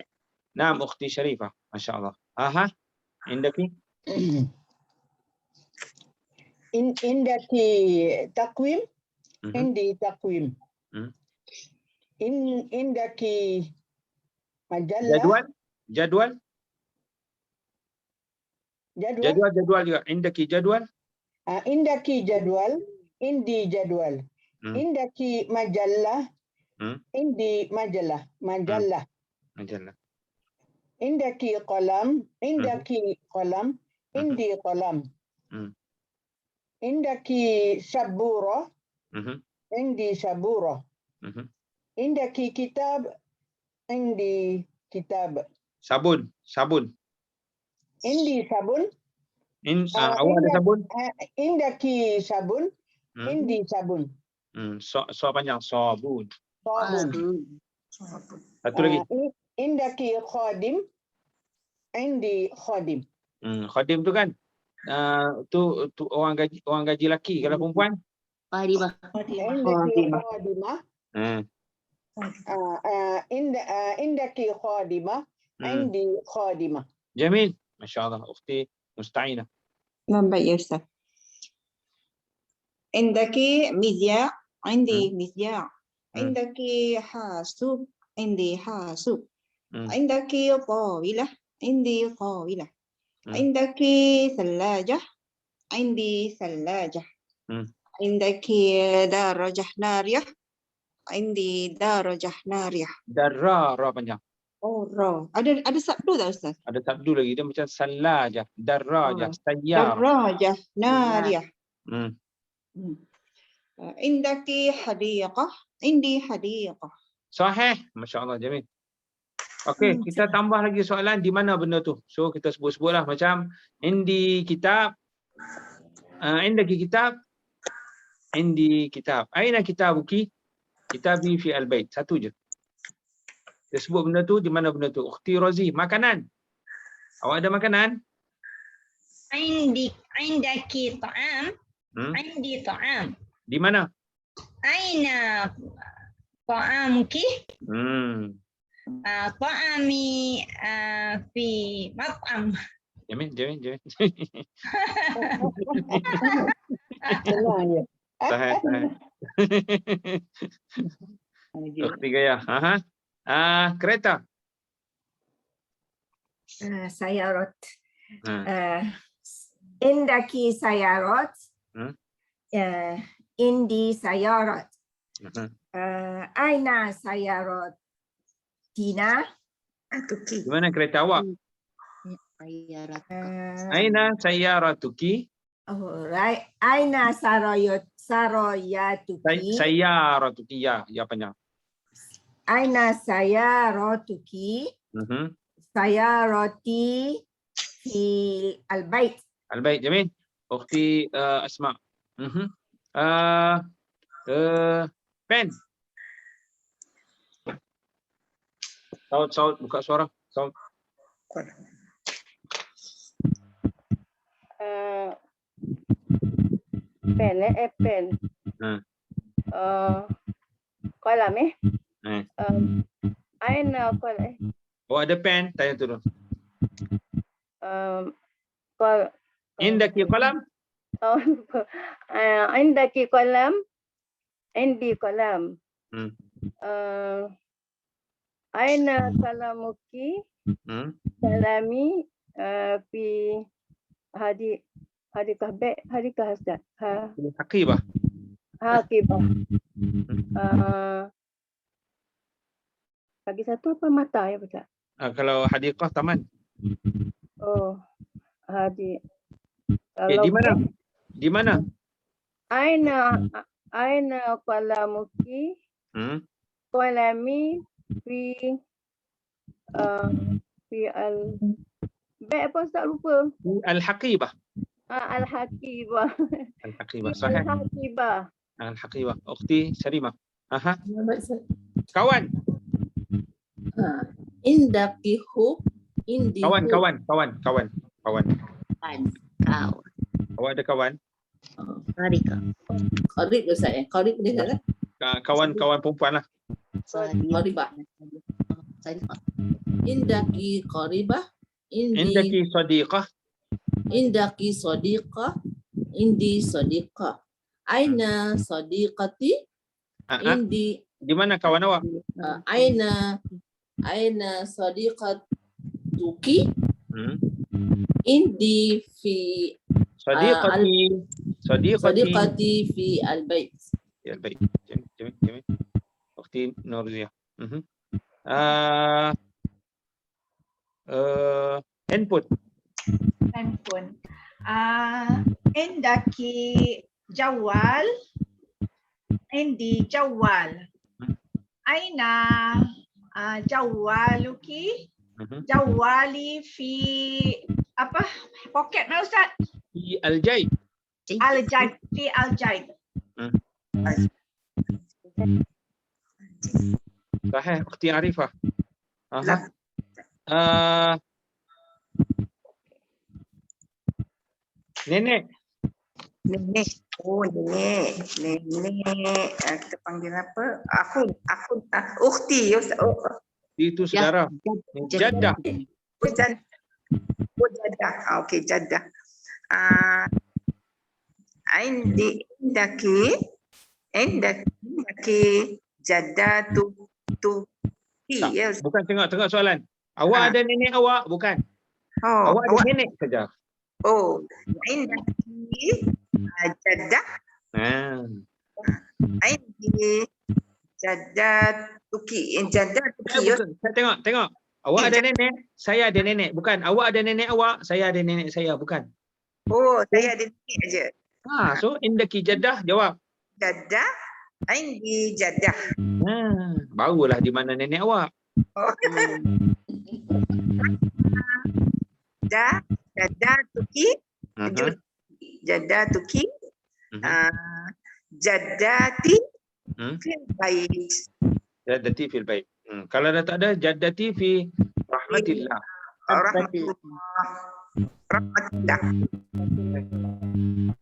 Naam ukhti Sharifah. Masya-Allah. Aha. Indaki? Indaki takwim. Indi takwim. Indaki majallah. Jadual juga. Indaki jadwal. Indaki jadwal. Indi jadwal. Indaki majallah. Indi majallah. Majallah. Indaki qalam. Indaki qalam. Indi qalam. Indaki sabura. Indi sabura. Indaki kitab. Indi kitab. Sabun. Indi sabun. Awak ada sabun? Indaki sabun. Indi sabun. So panjang. Sabun. Sabun. Satu lagi. Indaki khadim. Indi khadim. Khadim tu kan? Tu orang gaji laki. Kalau perempuan? Khadimah. Indaki khadimah. Indaki khadimah. Indi khadimah. Jamil. Masya Allah. Ukhti Musta'inah. Baik ya Ustaz. Indaki mizya, indi mizya. Indaki hasub, indi hasub. Indaki tawilah, indi tawilah. Indaki thalajah, indi thalajah. Indaki darajah nariyah, indi darajah nariyah. Darra panjang. Oh, ra. Ada sabdu tak Ustaz? Ada sabdu lagi. Dia macam salajah, darajah, sayyar. Darajah nariyah. Hmm. Indaki hadiqah, indi hadiqah. Sahih. Masya Allah, Jamil. Okey, kita tambah lagi soalan di mana benda tu. So kita sebut-sebutlah macam indi kitab, indaki kitab, indi kitab. Aina kitabuki? Kitabi fi al-bait. Satu je. Dia sebut benda tu, di mana benda tu? Ukhti Rozi, makanan. Awak ada makanan? Indaki ta'am. Indi ta'am. Di mana? Aina ta'amuki? Ta'ami fi mat'am. Jamil. Senang je. Sahih. Ukhti Gaya. Kereta. Sayarat. Indaki sayarat. Indi sayarat. Aina sayarat. Tina. Di mana kereta awak? Aina sayyaratuki? Right. Aina sarayatuki. Sayyaratuki, ya panjang. Aina sayaratuki. Sayarati fi al-bait. Al-bait, Jamil. Ukhti Asma. Pen. Saud, buka suara. Saud. Pen. Kolam Aina kolam Oh, ada pen? Tanya tu dulu. Kol. Indaki kolam? Indaki kolam. Indi kolam. Aina kalamuki. Kalami fi hadikah hasdat. Haqibah. Haqibah. Bagi satu apa mata ya Pak? Kalau hadiqah taman. Oh, hadi. Di mana? Di mana? Aina qalamuki? Qalami fi al apa tak lupa. Al-haqibah. Al-haqibah. Al-haqibah. Sahih. Al-haqibah. Al-Haqibah. Ukhti Sarimah. Aha. Baik, Ustaz. Kawan. Indaki hub, indi Kawan, hub. kawan. Kan. Kau. Awak ada kawan? Sarika. Qarib Ustaz ya. Qarib dia kan? Kawan perempuan lah. Qaribah. Sarika. Indaki qaribah, Indaki sadiqah. indaki sadiqah, indi sadiqah. Aina sadiqati, indi Di mana kawan awak? aina sadiqatuki, Hmm. indi fi Sadiqati fi al-bait. Ya, baik. Jamil. Ukhti Nurzia. Handphone. Handphone. Indaki jawal. Indi jawal. Aina jawaluki. Jawali fi apa? Poket mana Ustaz? Fi al-jaib. Al-jaib. Fi al-jaib. Sahih, Ukhti Arifah. Aha. Nenek. Nenek. Oh, nenek. Kita panggil apa? Ukhti. Itu saudara. Jaddah. Jaddah. Okey, jaddah. Indaki jaddatu ya. Bukan tengok soalan. Awak ada nenek awak? Bukan. Awak ada nenek saja. Oh, indaki jaddah. Indi jaddatuki. Saya tengok. Awak ada nenek, saya ada nenek. Bukan. Awak ada nenek awak, saya ada nenek saya. Bukan. Oh, saya ada nenek aja. So indaki jaddah, jawab. Jaddah, indi jaddah. Barulah di mana nenek awak. Jaddatuki. Jaddatuki. Jaddati fil bait. Jaddati fil bait. Kalau dah tak ada, jaddati fi rahmatillah. Rahmatillah.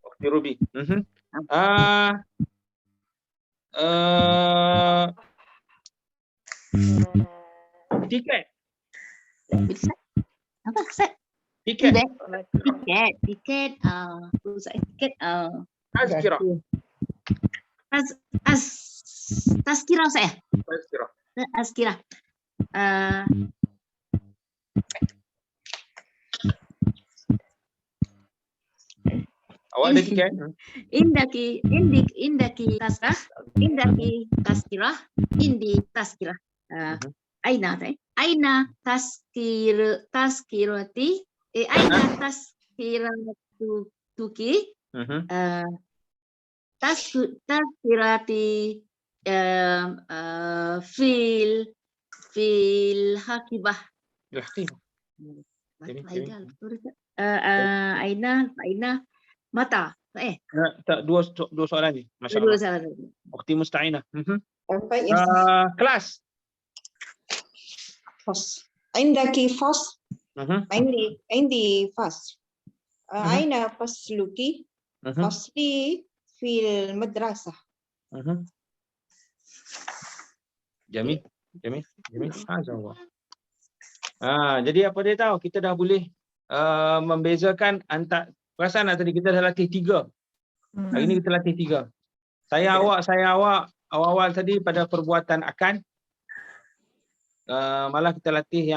Ukhti Ruby. Tiket. Apa? Set. Tiket. Tiket. Tazkirah. Tazkirah saya. Tazkirah. Tazkirah. Awak ada tiket? Indaki tazkirah, indi tazkirah. Aina tazkirati, aina tazkiratuki, tazkirati fil hakibah. Aina mata. Tak, dua soalan ni. Masya-Allah. Ukhti Musta'inah. Kelas. Fas. Indaki fas. Indi fas. Aina fasluki. Fasli fil madrasah. Jamil. Azallah. Jadi apa dia tahu? Kita dah boleh membezakan antara, perasan tadi kita dah latih 3. Hari ni kita latih 3. Saya awak awal tadi pada perbuatan akan. Malah kita latih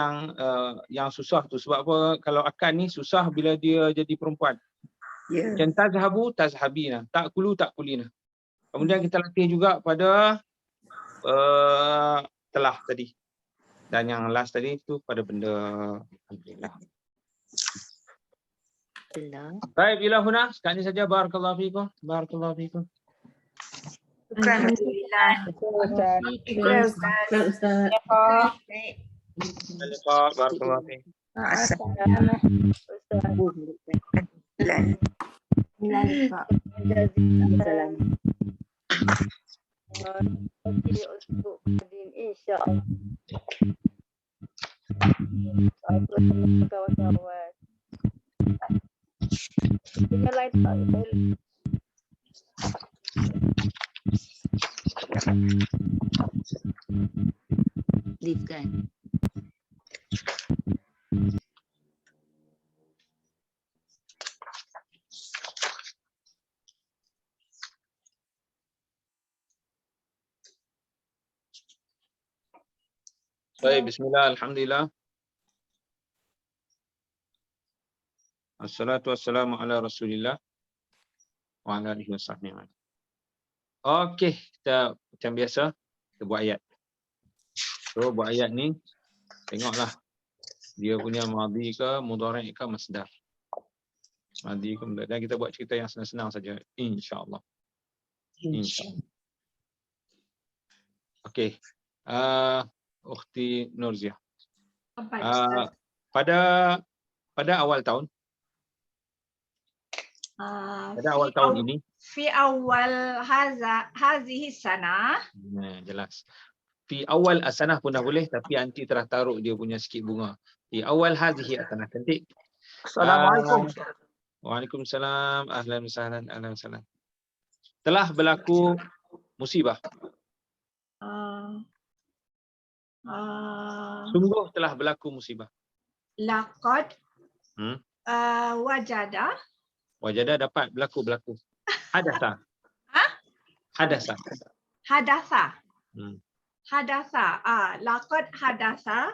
yang susah tu. Sebab apa? Kalau akan ni susah bila dia jadi perempuan. Macam tazhabu, tazhabina. Ta'kulu, ta'kulina. Kemudian kita latih juga pada telah tadi. Dan yang last tadi tu pada benda. Alhamdulillah. Baik, ila huna. Sekarang ni saja. Barakallahu fikum. Barakallahu fikum. Alhamdulillah. Ustaz. Barakallahu fikum. Assalamualaikum. Okey, untuk Adin, insya-Allah. Apa semua kawan-kawan. Yang lain tak boleh. Leave kan. Baik, bismillah, alhamdulillah. Assalatu wassalamu ala Rasulillah wa ala alihi wasahbihi. Okey, kita macam biasa kita buat ayat. So buat ayat ni tengoklah dia punya madhi ke mudhari' ke masdar. Madhi ke mudhari'. Dan kita buat cerita yang senang-senang saja insya-Allah. Insya-Allah. Okey. Ukhti Nurziah. Pada awal tahun ini Fi awal hazihi sana. Jelas. Fi awal asanah pun dah boleh, tapi anti telah taruh dia punya sikit bunga. Fi awal hazihi asanah. Cantik. Assalamualaikum. Waalaikumsalam. Ahlan wasahlan. Ahlan wasahlan. Telah berlaku musibah. Sungguh telah berlaku musibah. Laqad wajada. Wajada dapat, berlaku. Hadasa. Hadasa. Hadasa. Hmm. Hadasa. Laqad hadasa.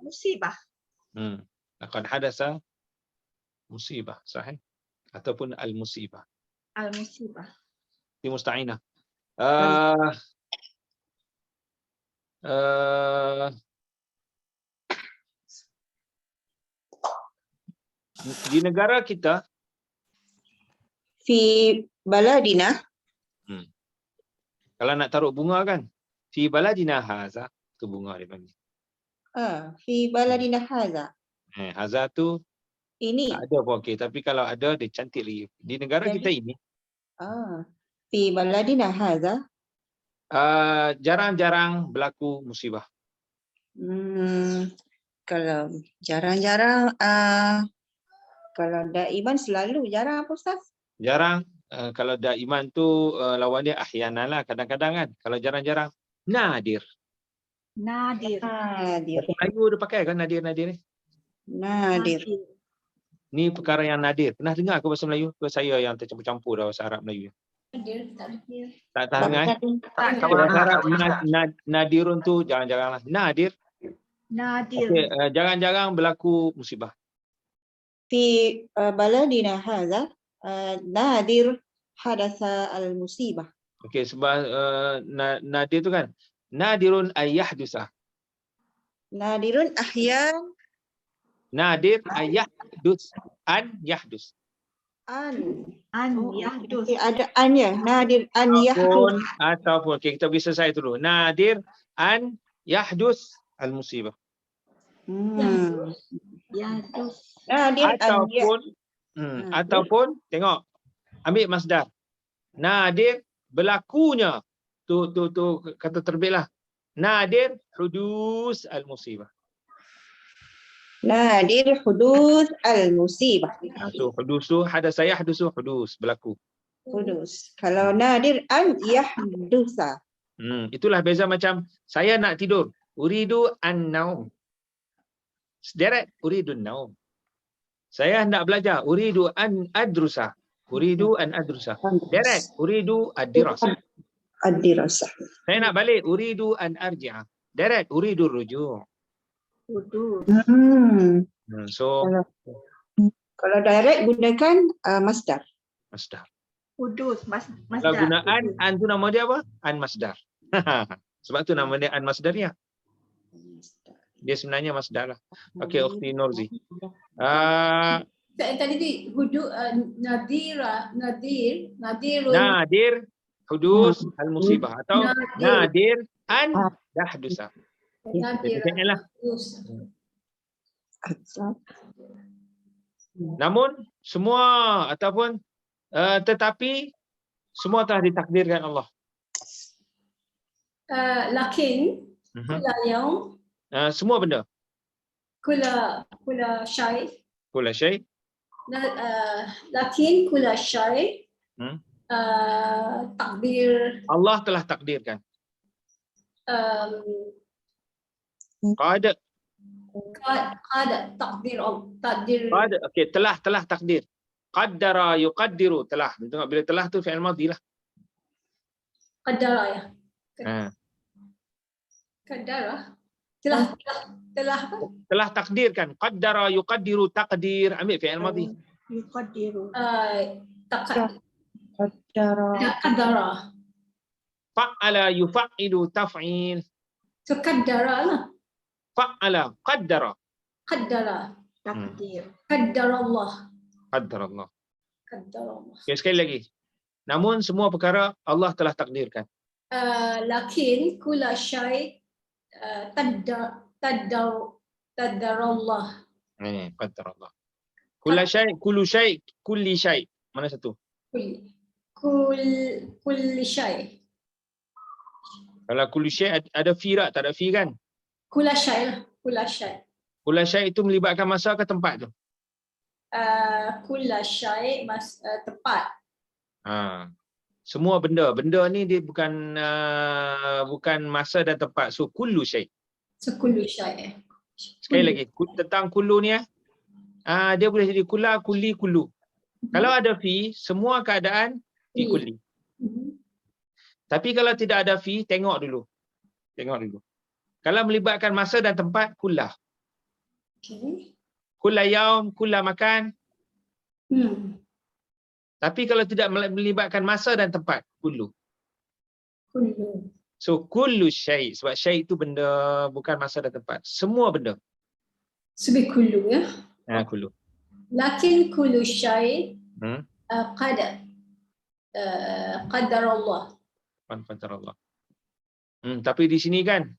Musibah. Laqad hadasa musibah. Sahih. Ataupun al-musibah. Al-musibah. Di musta'inah. Di negara kita Fi baladina. Kalau nak taruh bunga kan, fi baladina haza, tu bunga dia panggil. Fi baladina haza. Haza tu Ini. tak ada pun okey, tapi kalau ada dia cantik lagi. Di negara kita ini Fi baladina haza. jarang-jarang berlaku musibah. Kalau jarang-jarang, kalau daiman selalu, jarang apa Ustaz? Jarang. Kalau daiman tu lawan dia ahyanan lah, kadang-kadang kan. Kalau jarang-jarang, nadir. Nadir. Bahasa Melayu dia pakai kan nadir ni? Nadir. Ni perkara yang nadir. Pernah dengar ke bahasa Melayu? Ke saya yang tercampur-campur dah bahasa Arab Melayu? Tak dengar? Bahasa Arab nadirun tu jarang-jarang lah. Nadir. Okay, jarang-jarang berlaku musibah. Fi baladina haza. Nadir hadasa al-musibah. Okey, sebab nadir tu kan nadirun ayyahdusa. Nadirun ahyan. Nadir ayyahdus an yahdus. An yahdus. Ada annya. Nadir an yahdus. Ataupun okey, kita bisa selesai dulu. Nadir an yahdus al-musibah. Yahdus. Nadir ataupun tengok, ambil masdar. Nadir berlakunya tu kata terbitlah. Nadir hudus al-musibah. Nadir hudus al-musibah. Tu hudus tu hadasa yahdusu hudus, berlaku. Hudus. Kalau nadir an yahdusa. Itulah beza macam saya nak tidur. Uridu an-naum. Sederet uridun naum. Saya hendak belajar. Uridu an adrusa. Uridu an adrusa. Direct. Uridu ad-dirasah. Ad-dirasah. Saya nak balik. Uridu an arji'ah. Direct. Uridu ruju'. So kalau direct gunakan masdar. Masdar. Hudus. Kalau guna an tu nama dia apa? An masdar. Sebab tu nama dia an masdariyah. Dia sebenarnya masdar lah. Okey, Ukhti Nurzi. Tadi nadirun. Nadir hudus al-musibah atau nadir an yahdusa. Namun semua ataupun Tetapi semua telah ditakdirkan Allah. لكن كل يوم Semua benda. كل شيء Kula syai. لكن كل شيء تقدير Allah telah takdirkan. Qad. تقدير Okey, telah takdir. Qaddara yuqaddiru, telah. Tengok bila telah tu fi'il madhi lah. قدر يا Ha. قدر telah apa? Telah takdirkan. Qaddara yuqaddiru taqdir. Ambil fi'il madhi. يقدر Fa'ala yuf'ilu taf'il. تقدر lah Fa'ala qaddara. قدر Takdir. قدر الله Qaddara Allah. قدر الله Okay, sekali lagi. Namun semua perkara Allah telah takdirkan. لكن كل شيء قدر الله Qaddara Allah. Kullu syai, kulli syai. Mana satu? كل شيء Kalau kulli syai ada fi tak? Tak ada fi kan? كل شيء lah كل شيء Kullu syai itu melibatkan masa ke tempat tu? كل شيء tepat Semua benda. Benda ni dia bukan masa dan tempat. So kullu syai. كل شيء Sekali lagi tentang kullu ni dia boleh jadi kula, kulli, kullu. Kalau ada fi, semua keadaan fi kulli. Tapi kalau tidak ada fi, tengok dulu. Kalau melibatkan masa dan tempat, kullah. Okay. Kulla yaum, kulla makan. Tapi kalau tidak melibatkan masa dan tempat, kullu. So kullu syai, sebab syai itu benda, bukan masa dan tempat. Semua benda. Sebagai kullu ya. Kullu. Lakin kullu syai qadar Allah. Qadar Allah. Tapi di sini kan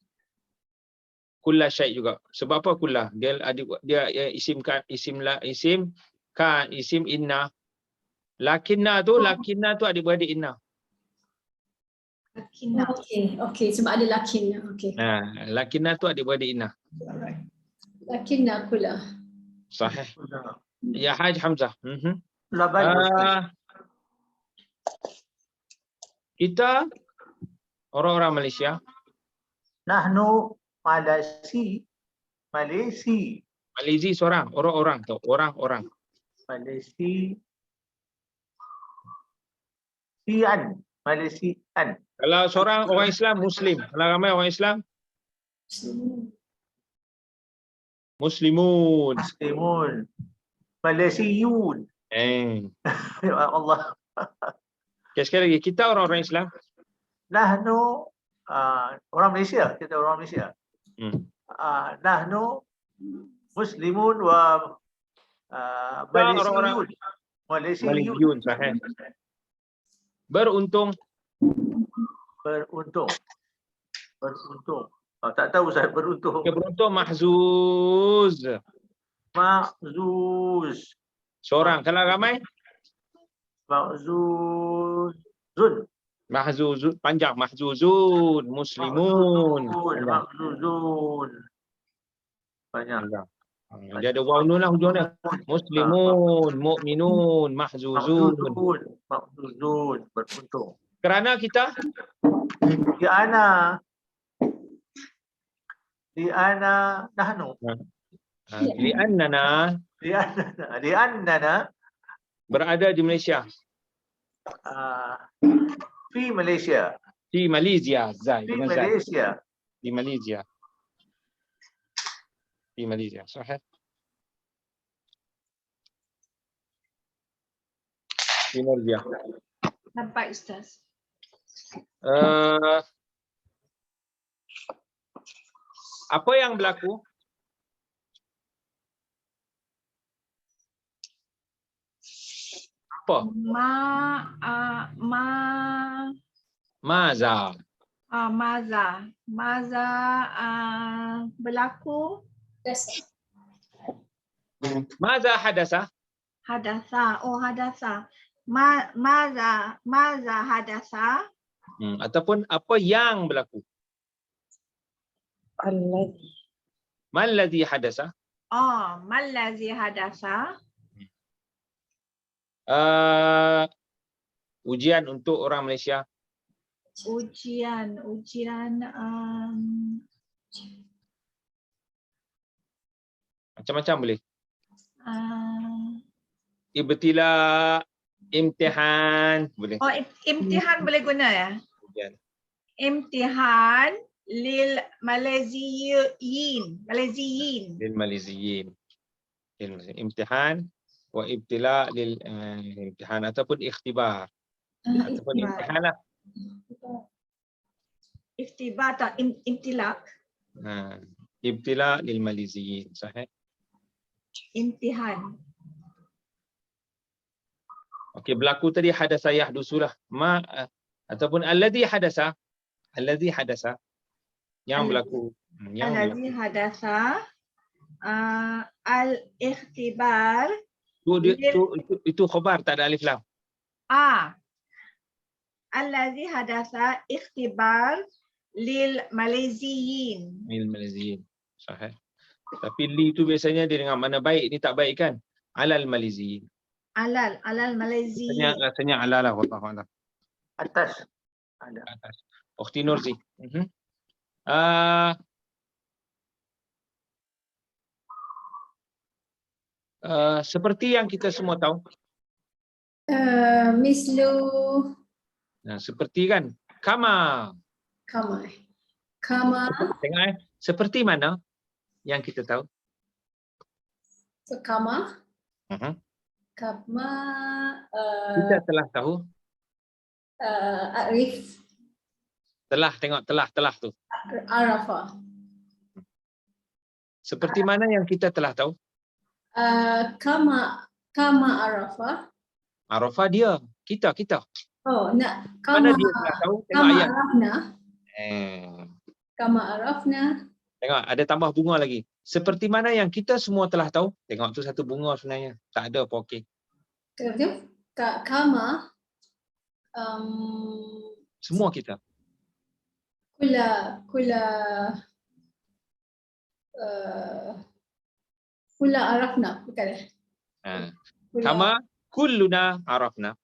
kullah syai juga. Sebab apa kullah? Dia isim inna. Lakinna tu adik-beradik inna. Okey, sebab ada lakinna. Okey. Lakinna tu adik-beradik inna. Lakinna kullah. Sahih. Ya Haj Hamzah. Kita orang-orang Malaysia. Nahnu Malaysi seorang, orang-orang tu, orang-orang. Malaysian. Kalau seorang orang Islam Muslim, kalau ramai orang Islam Muslimun. Malaysiun. Ya Allah. Okay, sekali lagi, kita orang-orang Islam. Nahnu orang Malaysia, kita orang Malaysia. Nahnu Muslimun wa Malaysiun. Malaysiun, sahih. Beruntung. Tak tahu saya beruntung. Beruntung mahzuz. Seorang. Kalau ramai? Mahzuzun. Panjang. Mahzuzun. Muslimun. Mahzuzun. Panjang. Dia ada waw nun lah hujung dia. Muslimun, mu'minun, mahzuzun. Beruntung. Kerana kita? Li'ana nahnu. Li'annana berada di Malaysia. Fi Malaysia. Di Malaysia. Di Malaysia. Di Malaysia. Sahih. Di Malaysia. Nampak Ustaz. Apa yang berlaku? Apa? Maza. Maza berlaku. Maza hadasa? Hadasa. Maza hadasa. Ataupun apa yang berlaku. Alladhi. Mal ladzi hadasa? Oh, mallazi hadasa. Ujian untuk orang Malaysia. Ujian. Macam-macam boleh. Ibtila, imtihan boleh. Oh, imtihan boleh guna ya? Ujian. Imtihan lil Malaysiyin. Lil Malaysiyin. Imtihan wa ibtila lil imtihan ataupun ikhtibar. Ataupun imtihan lah. Ikhtibar atau imtilak. Ibtila lil Malaysiyin. Sahih. Imtihan. Okey, berlaku tadi hadasa yahdusulah. Ataupun alladhi hadasa. Alladhi hadasa. Yang berlaku. Alladhi hadasa. Al-ikhtibar. Itu khabar, tak ada alif lam. Alladhi hadasa ikhtibar lil Malaysiyin. Lil Malaysiyin. Sahih. Tapi li tu biasanya dia dengan mana baik, ni tak baik kan? Alal Malaysiyin. Alal Malaysiyin. Rasanya alal lah, wallahu a'lam. Atas. Ada. Atas. Ukhti Nurzi. Seperti yang kita semua tahu. Mislu. Seperti kan? Kama. Tengok seperti mana yang kita tahu? So, kama. Kita telah tahu. Arif. Tengok telah tu. Arafah. Seperti mana yang kita telah tahu? Kama Arafah. Arafah dia, kita. Oh, nak Mana dia telah tahu? Tengok ayat. Arafna. Kama Arafna. Tengok, ada tambah bunga lagi. Seperti mana yang kita semua telah tahu? Tengok tu satu bunga sebenarnya. Tak ada apa okey. Kama. Semua kita. Kula arafna, bukan? Kama kulluna arafna.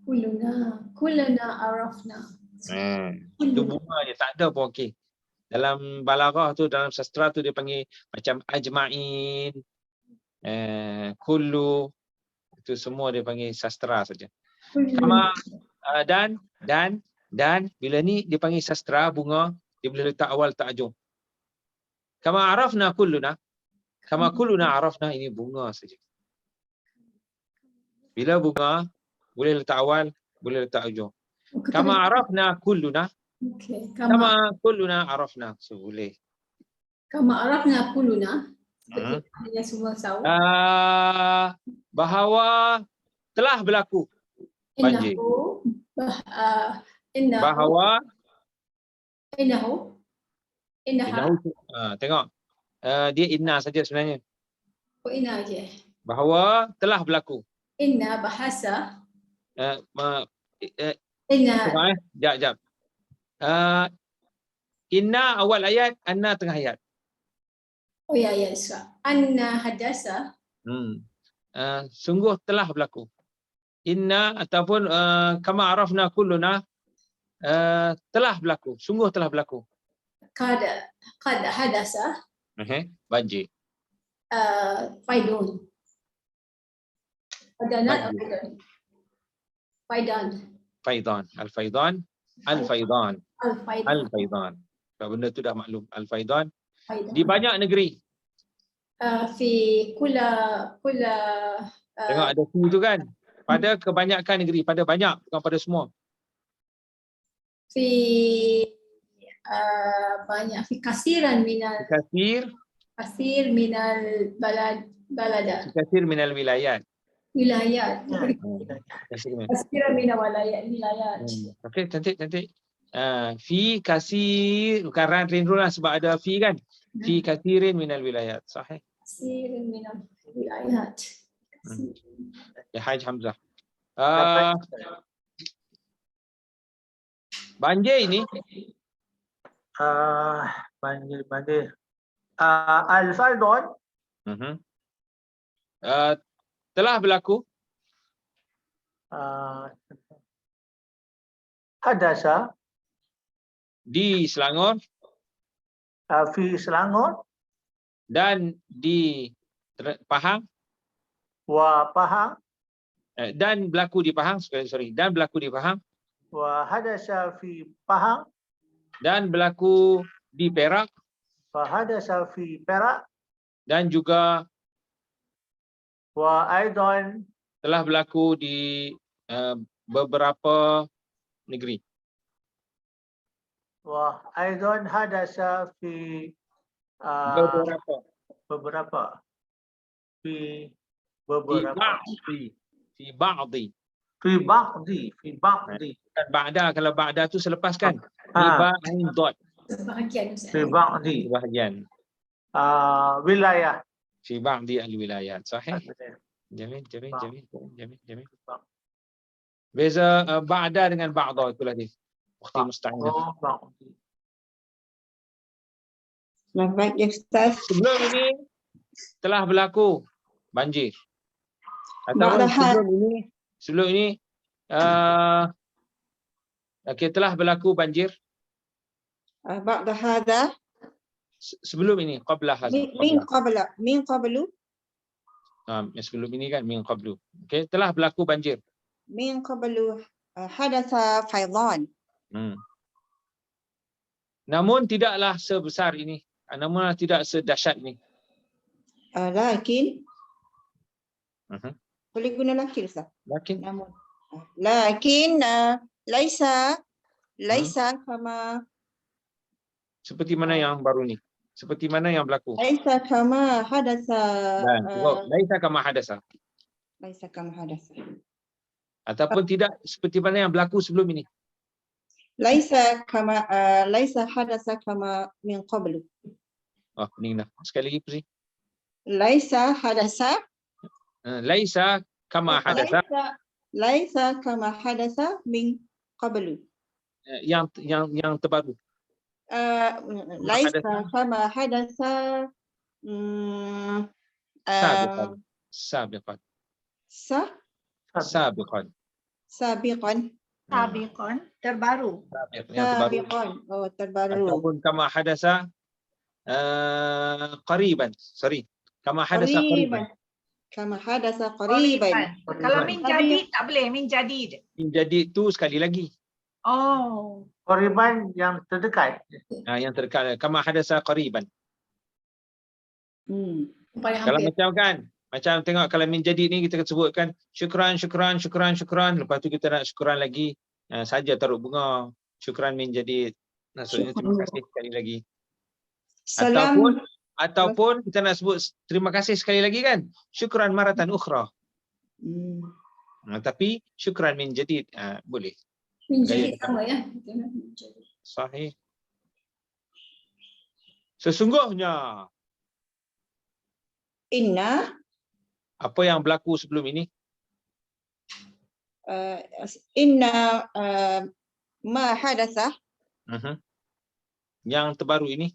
Kulluna arafna. Itu bunga je, tak ada apa okey. Dalam balaghah tu, dalam sastra tu dia panggil macam ajma'in, kullu, itu semua dia panggil sastra saja. Kama dan bila ni dia panggil sastra bunga, dia boleh letak awal tak ujung. Kama arafna kulluna. Kama kulluna arafna, ini bunga saja. Bila bunga boleh letak awal, boleh letak ujung. Kama arafna kulluna. Kama kulluna arafna. So boleh. Kama arafna kulluna. Seperti yang semua tahu. Bahawa telah berlaku banjir. Bahawa Innahu. Tengok. Dia inna saja sebenarnya. Oh, inna je. Bahawa telah berlaku. Inna bahasa. Inna. Jap. Inna awal ayat, anna tengah ayat. Oh ya, anna hadasa. Sungguh telah berlaku. Inna ataupun kama arafna kulluna, telah berlaku. Sungguh telah berlaku. Qad hadasa. Banjir. Faidun. Faidan. Al-Faidan. Sebab benda tu dah maklum. Al-Faidan. Di banyak negeri. Fi kula Tengok ada fi tu kan. Pada kebanyakan negeri. Pada banyak. Bukan pada semua. Fi banyak. Fi kasiran minal. Kasir minal balada. Kasir minal wilayat. Kasiran minal wilayat. Okey, cantik. Fi kasir, bukan rindulah sebab ada fi kan. Fi kasirin minal wilayat. Sahih. Kasirin minal wilayat. Ya Haj Hamzah. Banjir ini Banjir. Al-Fardon. telah berlaku Hadasa. di Selangor Fi Selangor. dan di Pahang Wa Pahang. dan berlaku di Pahang, dan berlaku di Pahang Wa hadasa fi Pahang. dan berlaku di Perak Wa hadasa fi Perak. dan juga Wa aidan. telah berlaku di beberapa negeri. Wa aidan hadasa fi beberapa. Fi beberapa. Fi ba'di. Fi ba'di. Kan ba'da, kalau ba'da tu selepas kan. Fi ba'in dot. Sebahagian Ustaz. Fi ba'di. Bahagian. Wilayah. Fi ba'di al-wilayat. Sahih. Jamil. Beza ba'da dengan ba'da itulah dia. Ukhti musta'inah. Baik, ya Ustaz. Sebelum ini telah berlaku banjir. Atau sebelum ini telah berlaku banjir. Ba'da hadha. Sebelum ini, qabla hadha. Min qablu. Sebelum ini kan min qablu. Okey, telah berlaku banjir. Min qablu hadatha faydan. Namun tidaklah sebesar ini. Namun tidak sedahsyat ini. Lakin boleh guna lakin Ustaz. Namun lakin laisa kama, seperti mana yang baru ni? Seperti mana yang berlaku? laisa kama hadatha. Laisa kama hadasa. Laisa kama hadatha. Ataupun tidak seperti mana yang berlaku sebelum ini. Laisa hadatha kama min qablu. Pening dah. Sekali lagi pusing. Laisa hadatha. Laisa kama hadasa. Laisa kama hadatha min qablu. Yang terbaru. Laisa kama hadatha sabiqan. Sabiqan terbaru. Sabiqan. Oh, terbaru. Ataupun kama hadasa qariban. Kama hadasa qariban. Kama hadasa qariban. Kalau min jadid tak boleh, min jadid. Min jadid tu sekali lagi. Oh. Qariban yang terdekat. Yang terdekat. Kama hadasa qariban. Kalau macam kan, macam tengok kalau min jadid ni kita sebutkan syukran. Lepas tu kita nak syukran lagi. Saja taruh bunga. Syukran min jadid. Maksudnya terima kasih sekali lagi. Ataupun kita nak sebut terima kasih sekali lagi kan. Syukran maratan ukhra. Tapi syukran min jadid boleh. Min jadid sama ya. Sahih. Sesungguhnya. Inna. Apa yang berlaku sebelum ini? Inna ma hadatha. Yang terbaru ini.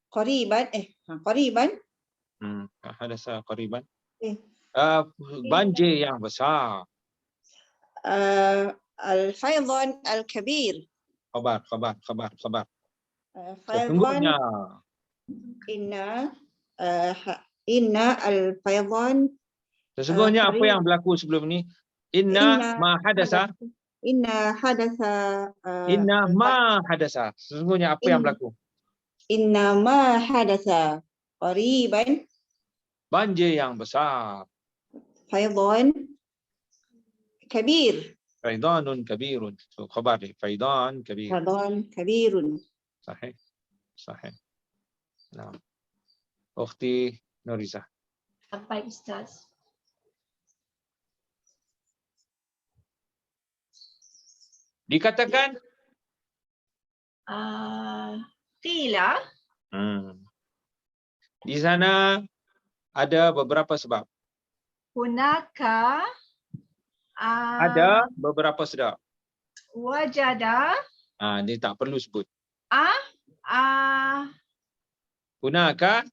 Qariban. Hadatha qariban. Banjir yang besar. Al-faydan al-kabir. Khabar. Sesungguhnya. Inna al-faydan. Sesungguhnya apa yang berlaku sebelum ini? Inna ma hadasa. Inna ma hadasa. Sesungguhnya apa yang berlaku? Inna ma hadasa qariban. Banjir yang besar. Faydan kabir. Faydanun kabirun. So, khabar ni. Faydan kabir. Faydan kabirun. Sahih. Nah. Ukhti Nuriza. Baik Ustaz. Dikatakan qila. Di sana ada beberapa sebab. Hunaka. Ada beberapa sedap. Wajada. Ni tak perlu sebut. Ah, Hunaka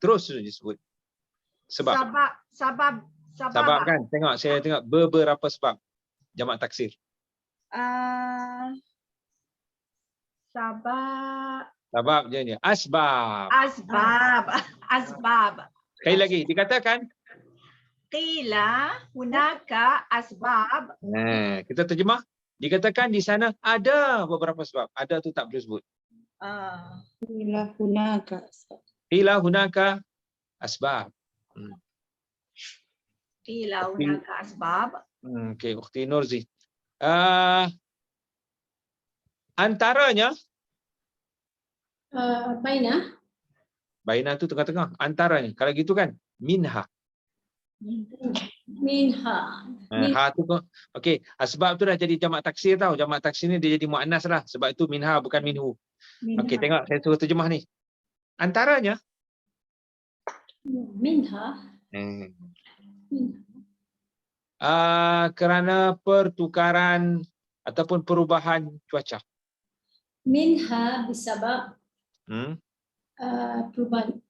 terus disebut. Sebab. Sebab kan. Tengok, saya tengok beberapa sebab. Jamak taksir. Sebab je ni. Asbab. Asbab. Sekali lagi, dikatakan. Qila hunaka asbab. Kita terjemah. Dikatakan di sana ada beberapa sebab. Ada tu tak perlu sebut. Qila hunaka. Qila hunaka asbab. Qila hunaka asbab. Okey, Ukhti Nurzi. Antaranya. Baina tu tengah-tengah. Antaranya. Kalau gitu kan, minha. Minha. Ha tu okey, sebab tu dah jadi jamak taksir tau. Jamak taksir ni dia jadi muannas lah. Sebab itu minha bukan minhu. Okey, tengok saya suruh terjemah ni. Antaranya Minha. Kerana pertukaran ataupun perubahan cuaca. Minha bisabab perubahan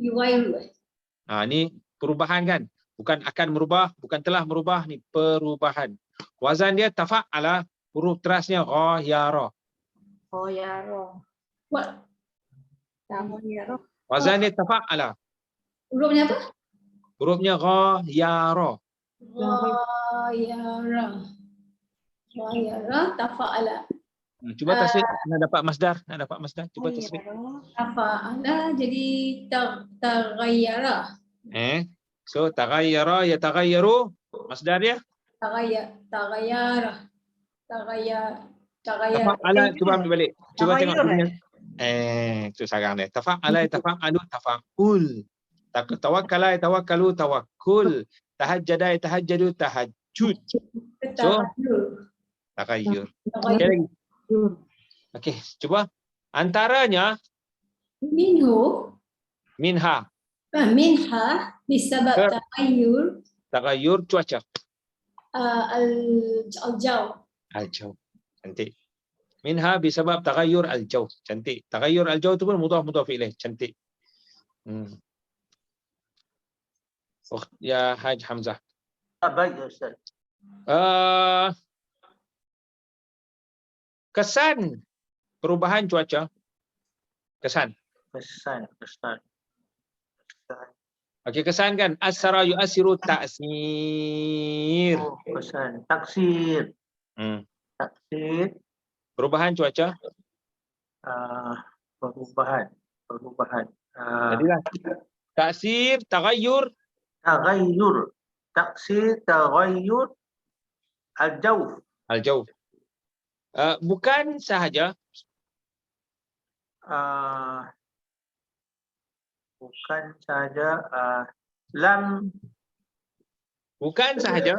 yughayyiru. Ni perubahan kan, bukan akan merubah, bukan telah merubah, ni perubahan. Wazan dia tafa'ala, huruf terasnya ghayara. Wazan dia tafa'ala. Hurufnya apa? Hurufnya ghayara. Ghayara tafa'ala. Cuba tasrif, nak dapat masdar, cuba tasrif. Tafa'ala jadi taghayyara. So taghayyara yataghayyaru, masdar dia Taghayyara. tafa'ala. Cuba ambil balik, cuba tengok bunyinya. Tu sarang dia. Tafa'ala yatafa'alu tafa'ul. Tawakkala yatawakkalu tawakkul. Tahajjada yatahajjadu tahajjud. So taghayyur. Sekali lagi. Okey, cuba. Antaranya minha. Minha bisabab Taghayyur cuaca. al-jaw. Al-jaw. Cantik. Minha bisabab taghayyur al-jaw. Cantik. Taghayyur al-jaw tu pun mudhaf ilaih. Cantik. Ya Haj Hamzah. Baik Ustaz. Kesan perubahan cuaca. Kesan. Okey, kesan kan asara yu'asiru ta'sir. Kesan. Taksir. Taksir. Perubahan cuaca. Perubahan. Jadilah taksir, taghayyur. Taksir, taghayyur. Al-jawf. Al-jawf. Bukan sahaja. Bukan sahaja. Lam. Bukan sahaja.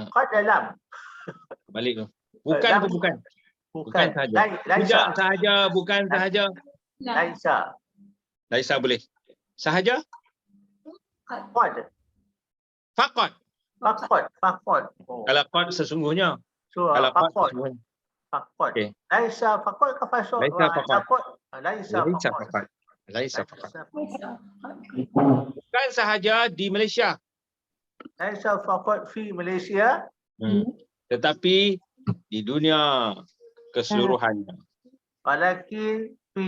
Qad lam. Balik tu. Bukan ke bukan? Bukan sahaja. Tidak sahaja, bukan sahaja. Laisa boleh. Sahaja? Qad. Faqat. Kalau qad sesungguhnya. Kalau qad sesungguhnya. Okay. Laisa faqat ke fasal? Laisa faqat. Bukan sahaja di Malaysia. Laisa faqat fi Malaysia. Tetapi di dunia keseluruhannya. Walakin fi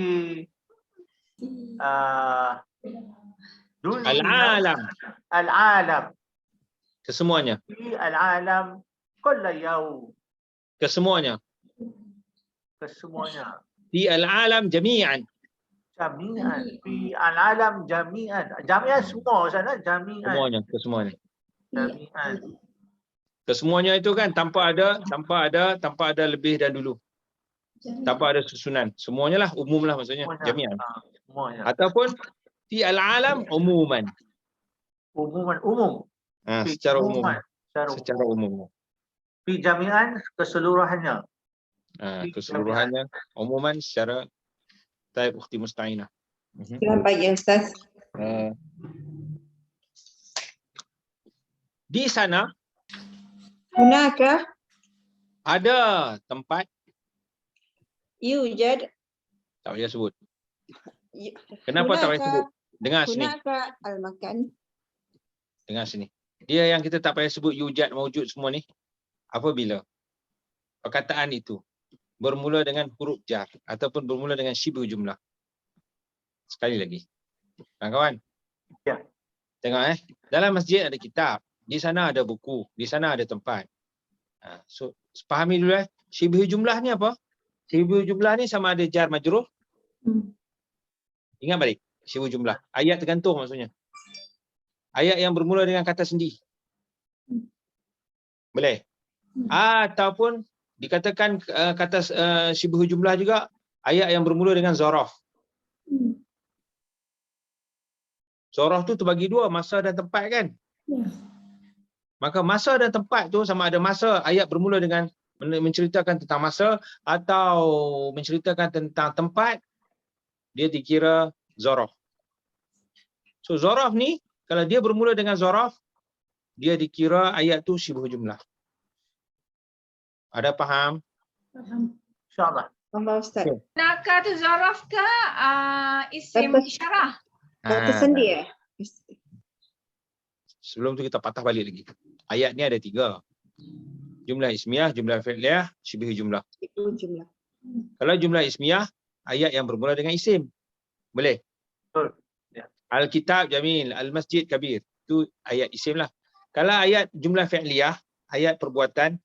al-alam. Kesemuanya. Fi al-alam kullu yaum. Kesemuanya. Fi al-alam jami'an. Fi al-alam jami'an. Jami'an semua sana jami'an. Kesemuanya. Kesemuanya itu kan tanpa ada lebih dan dulu. Tanpa ada susunan. Semuanya lah, umum lah maksudnya. Jami'an. Ataupun fi al-alam umuman. Umum. Secara umum. Fi jami'an keseluruhannya. Keseluruhannya umuman secara Taib ukhti Musta'inah. Selamat pagi Ustaz. Di sana Hunaka ada tempat, yujad. tak payah sebut. Kenapa tak payah sebut? Dengar sini. Hunaka al-makan. Dengar sini. Dia yang kita tak payah sebut yujad, mawjud semua ni. Apabila perkataan itu bermula dengan huruf jar ataupun bermula dengan syibhu jumlah. Sekali lagi. Kawan-kawan. Ya. Tengok dalam masjid ada kitab. Di sana ada buku. Di sana ada tempat. So, fahami dulu syibhu jumlah ni apa? Syibhu jumlah ni sama ada jar majrur. Ingat balik. Syibhu jumlah. Ayat tergantung maksudnya. Ayat yang bermula dengan kata sendi. Boleh? Ataupun dikatakan kata syibhu jumlah juga ayat yang bermula dengan zaraf. Zaraf tu terbagi dua, masa dan tempat kan? Maka masa dan tempat tu sama ada masa ayat bermula dengan menceritakan tentang masa atau menceritakan tentang tempat, dia dikira zaraf. So zaraf ni kalau dia bermula dengan zaraf, dia dikira ayat tu syibhu jumlah. Ada faham? Faham. InsyaAllah. Faham Ustaz. Hunaka tu zaraf ke isim Kata- isyarah? Kata sendi Sebelum tu kita patah balik lagi. Ayat ni ada 3. Jumlah ismiyah, jumlah fi'liyah, syibhu jumlah. Itu jumlah. Kalau jumlah ismiyah, ayat yang bermula dengan isim. Boleh? Betul. Ya. Al-kitab jamil, al-masjid kabir. Itu ayat isim lah. Kalau ayat jumlah fi'liyah, ayat perbuatan,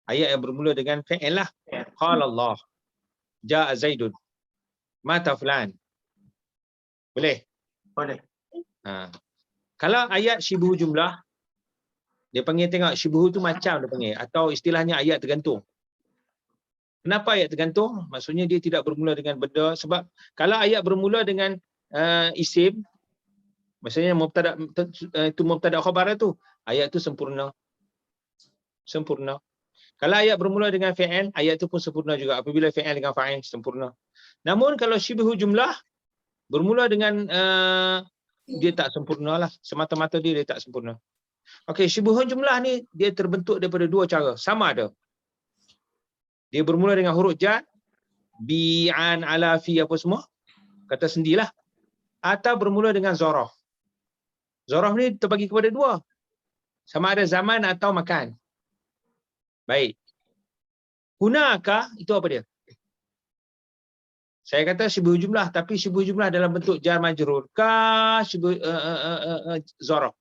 ayat yang bermula dengan fi'il lah. Qala Allah, ja'a Zaidun, mata fulan. Boleh? Boleh. Kalau ayat syibhu jumlah, dia panggil tengok syibhu tu macam dia panggil. Atau istilahnya ayat tergantung. Kenapa ayat tergantung? Maksudnya dia tidak bermula dengan benda. Sebab kalau ayat bermula dengan isim, maksudnya mubtada, itu mubtada khabar tu, ayat tu sempurna. Sempurna. Kalau ayat bermula dengan fi'il, ayat tu pun sempurna juga. Apabila fi'il dengan fa'il, sempurna. Namun kalau syibhu jumlah, bermula dengan dia tak sempurna lah. Semata-mata dia tak sempurna. Okey, syibhu jumlah ni dia terbentuk daripada 2 cara. Sama ada. Dia bermula dengan huruf jar, bi, an, ala, fi apa semua. Kata sendilah. Atau bermula dengan zaraf. Zaraf ni terbagi kepada 2. Sama ada zaman atau makan. Baik. Hunaka itu apa dia? Saya kata syibhu jumlah, tapi syibhu jumlah dalam bentuk jar majrur ka syibhu zaraf.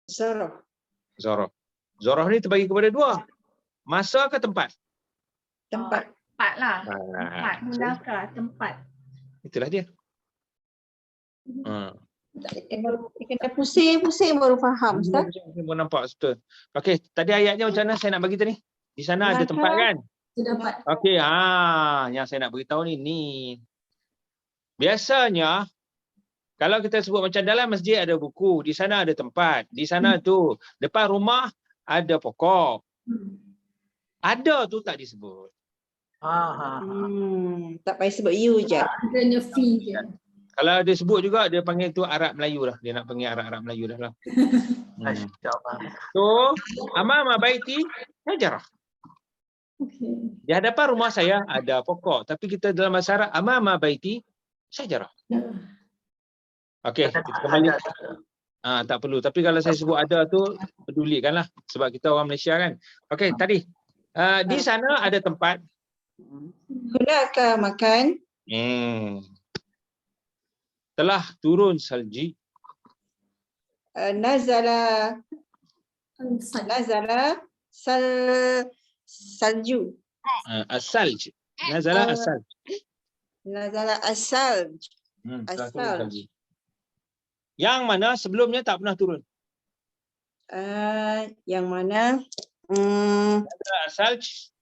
Zaraf. Zaraf. Zaraf ni terbagi kepada 2. Masa ke tempat? Tempat. Tempat lah. Tempat. Hunaka, tempat. Itulah dia. Kena pusing-pusing baru faham Ustaz. Saya pun nampak betul. Okey, tadi ayatnya macam mana saya nak bagi tadi? Di sana ada tempat kan? Dapat. Okey, yang saya nak beritahu ni. Biasanya kalau kita sebut macam dalam masjid ada buku, di sana ada tempat, di sana tu depan rumah ada pokok. Ada tu tak disebut. Tak payah sebut you je. Kena fee je. Kalau dia sebut juga dia panggil tu Arab Melayu lah. Dia nak panggil Arab Melayu dah lah. So, amama baiti hajarah. Di hadapan rumah saya ada pokok, tapi kita dalam bahasa Arab amama baiti syajarah. Okey, kita kembali. Tak perlu. Tapi kalau saya sebut ada tu pedulikanlah sebab kita orang Malaysia kan. Okey, tadi di sana ada tempat. Hunaka makan. Telah turun salji. Nazala salju. As-salj. Nazala as-salj. Nazala as-salj. Telah turun salji. Yang mana sebelumnya tak pernah turun. Yang mana? Nazala as-salj.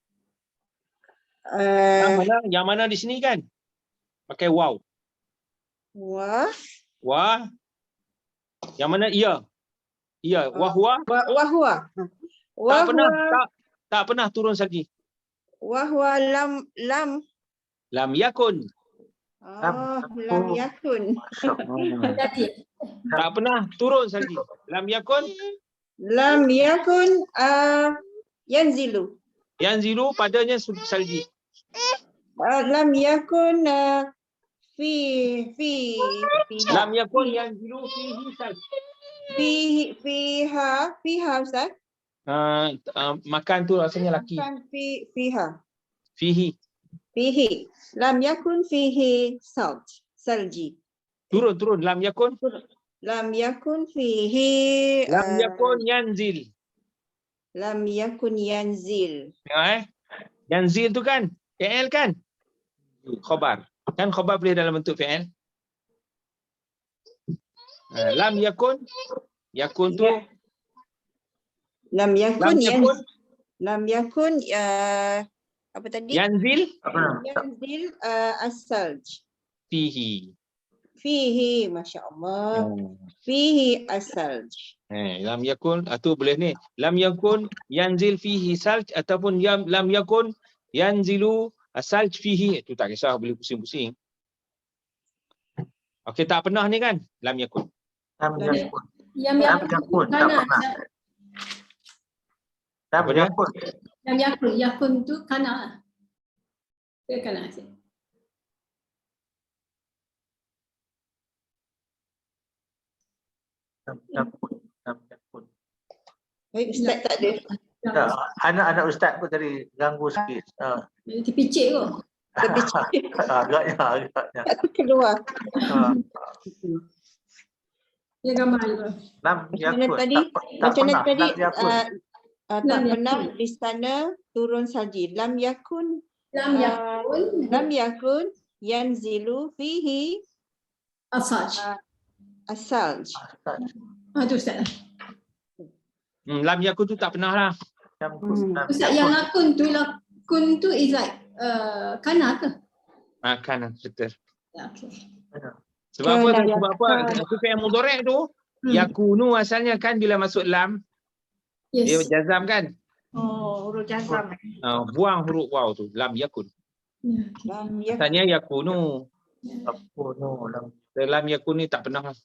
Yang mana di sini kan? Pakai waw. Wah. Yang mana ia? Ia. Wahwa. Wahwa. Tak pernah turun salji. Wahwa lam Lam yakun. Oh, lam yakun. Jadi. Tak pernah turun salji. Lam yakun. Lam yakun yanzilu. Yanzilu padanya salji. Lam yakun fi Lam yakun yanzilu fihi salji. fiha Ustaz. Makan tu rasanya laki. Bukan fiha. Fihi. Fihi. Lam yakun fihi salji. Turun. Lam yakun. Lam yakun fihi Lam yakun yanzil. lam yakun yanzil. Yanzil tu kan fi'il kan? Khabar. Kan khabar boleh dalam bentuk fi'il. Lam yakun. Yakun tu. Lam yakun Lam yakun. lam yakun apa tadi? Yanzil. Yanzil as-salj. Fihi. Fihi, masya-Allah. Fihi as-salj. Lam yakun tu boleh ni. Lam yakun yanzil fihi salj ataupun lam yakun yanzilu salj fihi. Itu tak kisah, boleh pusing-pusing. Okey, tak pernah ni kan? Lam yakun. Lam yakun. Yang Lam yakun. Tak pernah. Lam Apa dia? yakun. Yang yakun tu kana. Dia kana. Lam yakun. Lam yakun. Ustaz tak ada. Tak, anak-anak ustaz pun tadi ganggu sikit. Terpicit kot. Agaknya. Tak keluar. Dia gambar juga. Lam yakun. Tadi Tak macam mana pernah. tadi Lam yakun. tak Lam pernah yakun. di sana turun salji. Lam yakun Lam yakun yanzilu fihi asaj. as-salj. Tu Ustaz. Lam yakun tu tak pernah lah. Ustaz, yang lakun tu is like kana ke? Kan, betul. Okay. Sebab apa? Kana Sebab apa? Itu fi'il mudhari' tu yakunu asalnya kan bila masuk lam dia Yes. jazam kan? Oh, huruf jazam. Buang huruf waw tu, lam yakun. Lam yakun. Asalnya yakunu. Lam yakun ni tak pernah lah.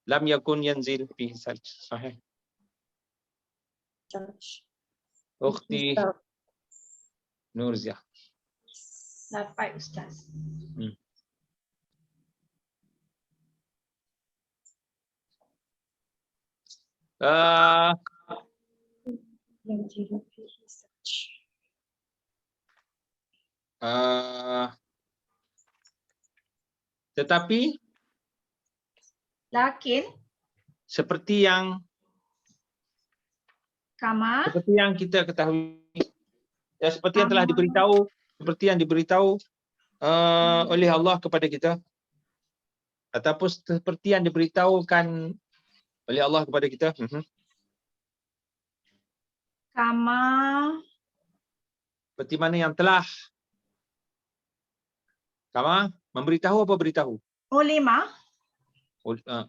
Lam yakun yanzil fi salj. Sahih. Ukhti Nurziah. Dapat Ustaz. Tetapi Lakin seperti yang kita ketahui, seperti yang telah diberitahu oleh Allah kepada kita, ataupun seperti yang diberitahukan oleh Allah kepada kita. Seperti mana yang telah memberitahu apa beritahu?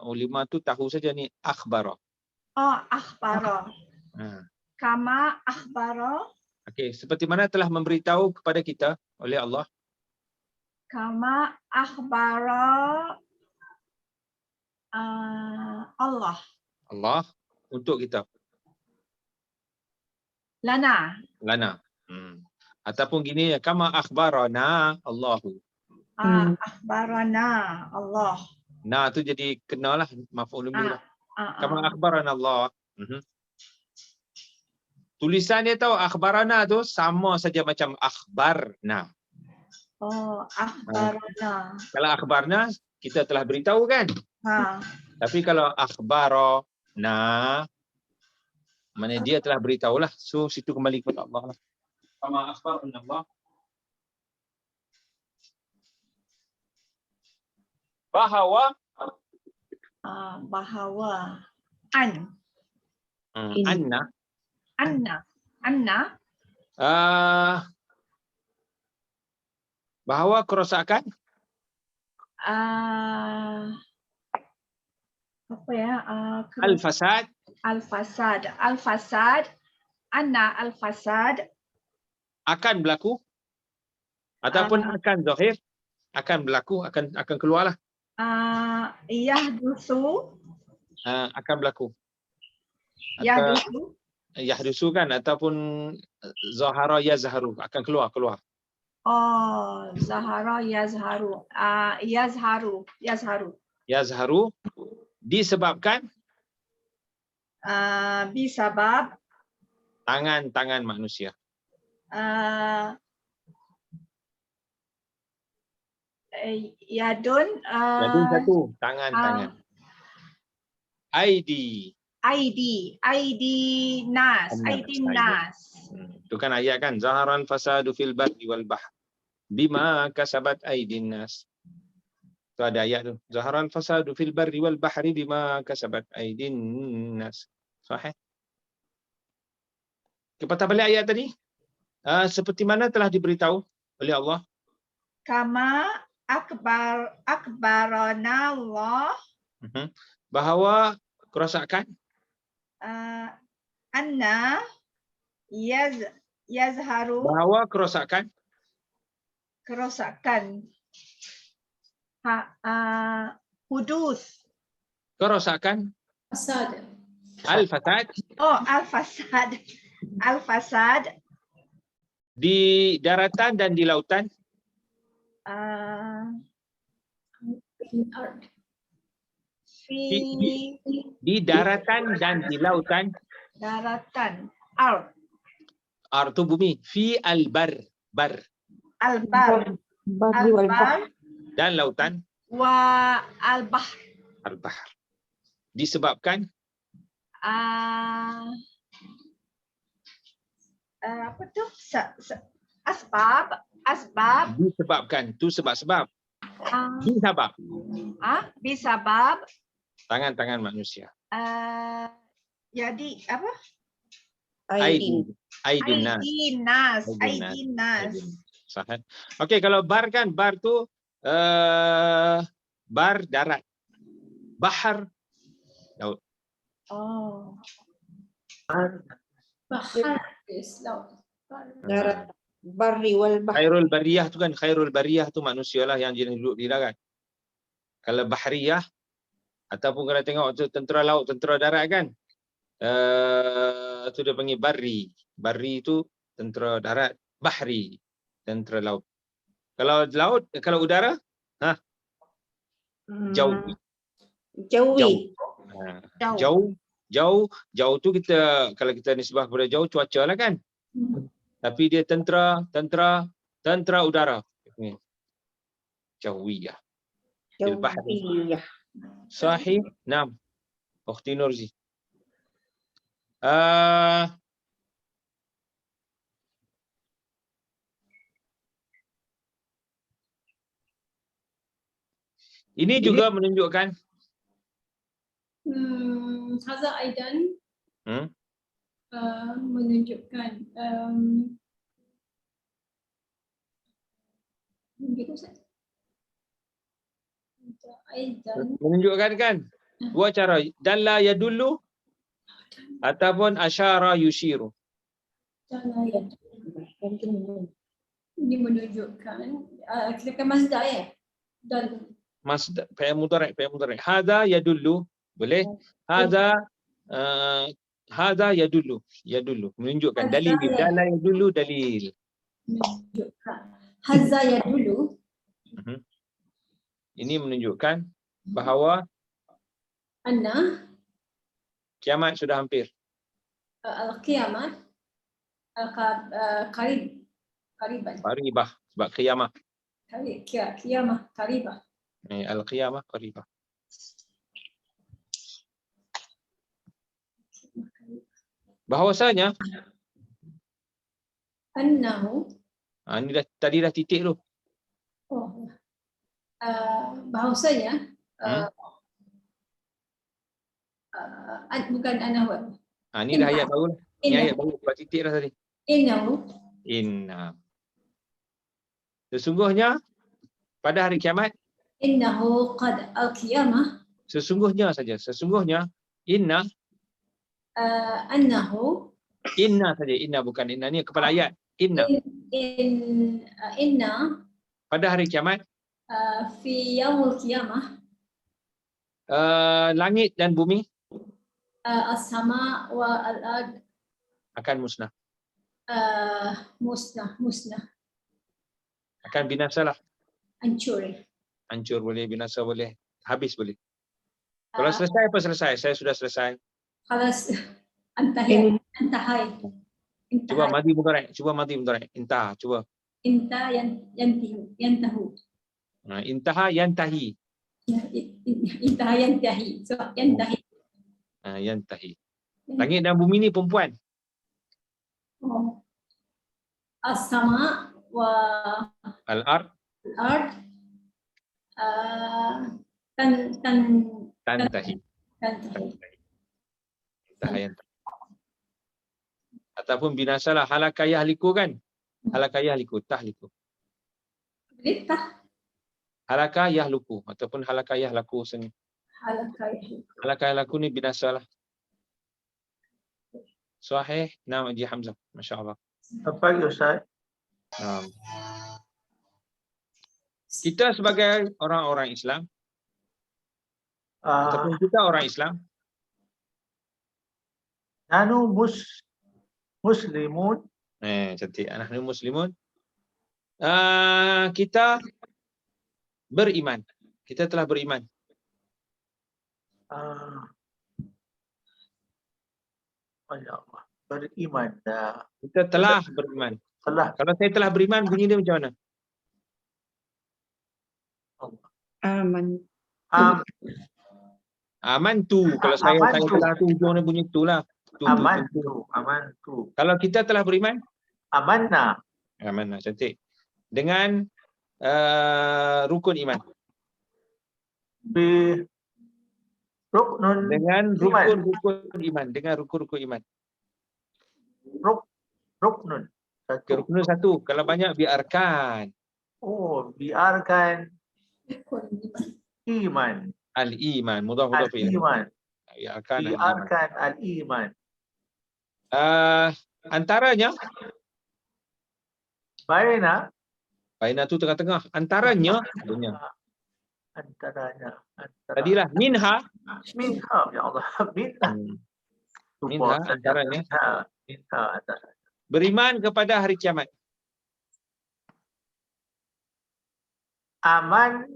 Ulima tu tahu saja ni akhbara. Akhbara. Kama akhbara. Okey, seperti mana telah memberitahu kepada kita oleh Allah. Kama akhbara Allah untuk kita. Lana. Ataupun gini, kama akhbarana Allahu. Akhbarana Allah. Tu jadi kenalah maf'ul bih. Kama akhbarana Allah. Tulisan dia tahu akhbarana tu sama saja macam akhbarna. Akhbarana. Kalau akhbarna kita telah beritahu kan? Tapi kalau akhbarana mana dia telah beritahulah. So situ kembali kepada Allah lah. Kama akhbarana Allah. Bahawa Anna bahawa kerosakan apa ya? Al-fasad Anna al-fasad akan berlaku ataupun akan zahir, akan berlaku, akan keluarlah. Yahdusu. Akan berlaku. Yahdusu. Yahdusu kan, ataupun zahara yazharu, akan keluar. Oh, Zahara yazharu. Yazharu disebabkan bisabab tangan manusia. Yadun. Yadun satu, tangan. Aidi nas. Itu kan ayat kan, zaharan fasadu fil barri wal bahr bima kasabat aidin nas. Itu ada ayat tu, zaharan fasadu fil barri wal bahri bima kasabat aidin nas. Sahih. Kita balik ayat tadi. Seperti mana telah diberitahu oleh Allah, Kama akbarana Allah bahawa kerosakan anna yazharu, bahawa kerosakan hudus, kerosakan Fasad. al-fasad al-fasad di daratan dan di lautan, di daratan dan di lautan, tu bumi, fi al-bar, al-bar dan lautan, wa al-bahr, disebabkan apa tu? Asbab. Disebabkan, tu sebab-sebab. Bisabab. Bisabab. Tangan manusia. Jadi apa? Aidin nas. Sahih. Okey, kalau bar kan, bar tu bar darat. Bahar laut. Oh. Bahar. Yes, laut. Darat. Barri wal bahr. Khairul bariyah tu kan, khairul bariyah tu manusia lah yang jenis duduk di darat. Kalau bahriyah, ataupun kalau tengok tu tentera laut, tentera darat kan, tu dia panggil barri. Barri tu tentera darat, bahri tentera laut. Kalau laut, kalau udara, jauh. Jauh tu kita, kalau kita nisbah kepada jauh, cuaca lah kan. Tapi dia tentera udara. Jauhiyah. Sahih. Naam. Ukhti Nurzi. Ini juga menunjukkan Hadza aidan menunjukkan menunjukkan kan dua cara, dalla yadullu ataupun asyara yushiru. Ini menunjukkan kita kan masdar ya, dan Masdar fi'il mudhari'. Hadza yadullu, boleh. Hadza yadullu menunjukkan dalil. Dalla yadullu dalil. Menunjukkan. Hadza yadullu. Ini menunjukkan bahawa Anna kiamat sudah hampir. al-qiyamat qariban. Qaribah, sebab kiamat. Qiyamah qaribah. Al-qiyamah qaribah. Bahawasanya Annahu. Ini tadi dah titik tu. Bahawasanya bukan annahu. Ini dah ayat baru. Ini ayat baru, buat titik dah tadi. Inna. Sesungguhnya pada hari kiamat. Innahu qad al-qiyamah. Sesungguhnya saja. Sesungguhnya. Inna. Annahu. Inna saja. Inna bukan inna. Ni kepala ayat. Inna. Inna Pada hari kiamat, fi yaumil qiyamah langit dan bumi as-sama wa al-ard akan musnah. musnah Akan binasalah. hancur. Hancur boleh, binasa boleh, habis boleh. Kalau selesai apa selesai? Saya sudah selesai. Khalas antahai. Cuba madi mudhari', cuba madi mudhari'. Intah, cuba. Inta yantahu. Intaha yantahi. Intaha yantahi. So yantahi. Yantahi. Langit dan bumi ni perempuan. Oh. As-sama wa Al-ard. al-ard Tantahi. Ataupun binasalah halakayah liku kan? Halakayah liku, tahliku. Halakayah luku ataupun halakayah laku seni. Halakayah laku ni binasalah. Sahih, nama Haji Hamzah. Masya-Allah. Apa ya Ustaz? Kita sebagai orang-orang Islam ataupun kita orang Islam, nanu muslimun. Cantik. Nahnu muslimun. Kita beriman. Kita telah beriman. Ya Allah. Beriman. Kita telah beriman. Kalau saya telah beriman, bunyi dia macam mana? Amantu. Kalau saya telah tu, hujungnya bunyi itulah. Amantu. Kalau kita telah beriman? Amanna. Amanna, cantik. Dengan rukun iman. Dengan rukun iman. Dengan rukun iman. Ruknun. Rukun satu. Kalau banyak, biarkan. Oh, biarkan iman. Al-iman. Mudhaf Al-iman. Biarkan al-iman. Antaranya. Baina tu tengah-tengah. Antaranya. Antaranya. Tadilah. Minha. Ya Allah. Minha antaranya. Beriman kepada hari kiamat. Aman.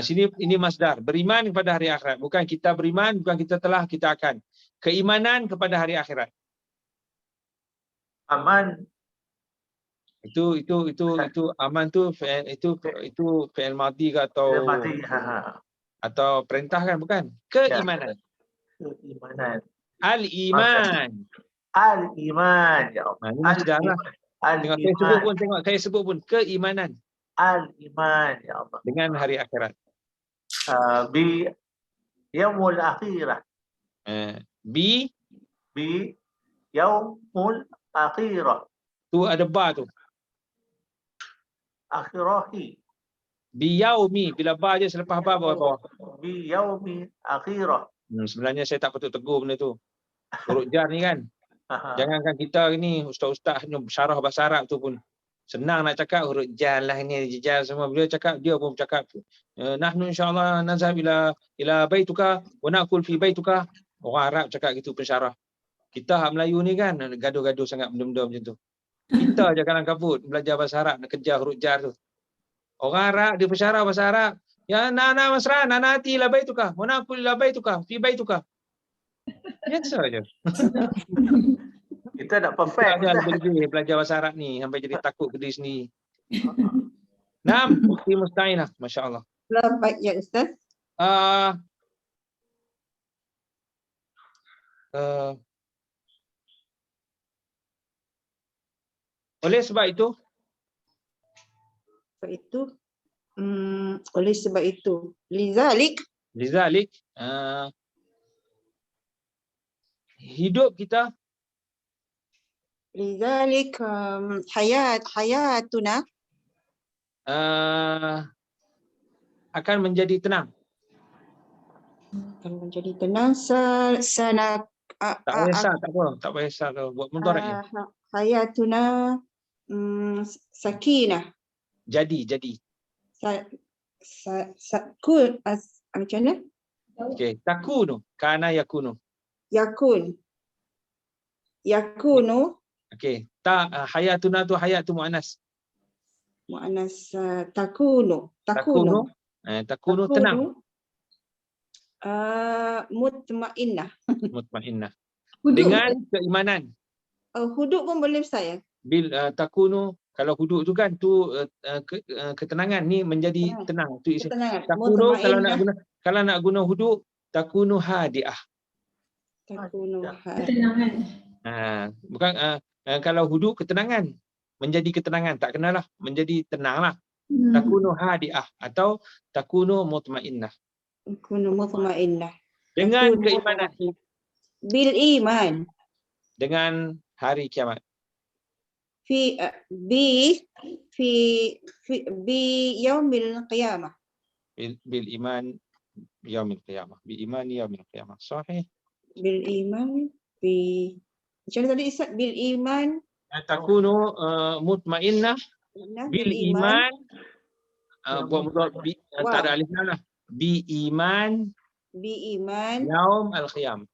Sini ini masdar. Beriman kepada hari akhirat. Bukan kita beriman, bukan kita telah, kita akan. Keimanan kepada hari akhirat. Aman. Itu aman tu itu fi'il madhi ke atau perintah kan, bukan? Keimanan. Keimanan. Al-iman. Al-iman, ya Allah. Ini masdar lah. Tengok saya sebut pun keimanan. Al-iman, ya Allah. Dengan hari akhirat. Bi yaumul akhirah. Bi yaumul akhirah. Tu ada ba tu. Akhirahi. Bi yaumi, bila ba je selepas ba bawah. Bi yaumi akhirah. Sebenarnya saya tak patut tegur benda tu. Huruf jar ni kan. Jangankan kita ni ustaz-ustaz syarah bahasa Arab tu pun senang nak cakap huruf jar lah ni, jar semua. Bila cakap dia pun cakap nahnu insyaallah nazhab ila baituka wa naqul fi baituka. Orang Arab cakap gitu pensyarah. Kita hak Melayu ni kan gaduh-gaduh sangat benda-benda macam tu. Kita je kalang kabut belajar bahasa Arab nak kejar huruf jar tu. Orang Arab dia pensyarah bahasa Arab. Ya nana masra nanati ila baituka wa naqul ila baituka fi baituka. Biasa je. Kita nak perfect. Kita belajar bahasa Arab ni sampai jadi takut ke diri sendiri. Naam, mufti Musta'inah, masya-Allah. Baik ya Ustaz. Oleh sebab itu lizalik hidup kita lizalik hayatuna akan menjadi tenang. Akan menjadi tenang Tak payah sah, tak apa. Tak payah sah ke buat mudhari' je. Hayatuna sakinah. Jadi. Sakun macam mana? Okey, takunu, kana yakunu. Yakunu Okey, hayatuna tu hayat tu muannas. muannas takunu Takunu tenang, mutmainnah. mutmainnah. Hudud. Dengan keimanan. Hudud pun boleh saya. Bil takunu, kalau hudud tu kan tu ketenangan, ni menjadi tenang. Tu isi. Ketenangan. Takunu Mutmainnah. kalau nak guna hudud, takunu hadiah. Ketenangan. Bukan kalau hudud ketenangan, menjadi ketenangan, tak kenalah, menjadi tenanglah. Takunu hadiah atau takunu mutmainnah. Takunu mutmainnah. Dengan keimanan. Bil iman. Dengan hari kiamat. Bi yaumil qiyamah. Bil iman yaumil qiyamah. Bi iman yaumil qiyamah. Sahih. Bil iman macam mana tadi Ustaz? Bil iman takunu mutmainnah bil iman buat mudhari' tak ada alif lam lah. Bi iman yaum al-qiyamah.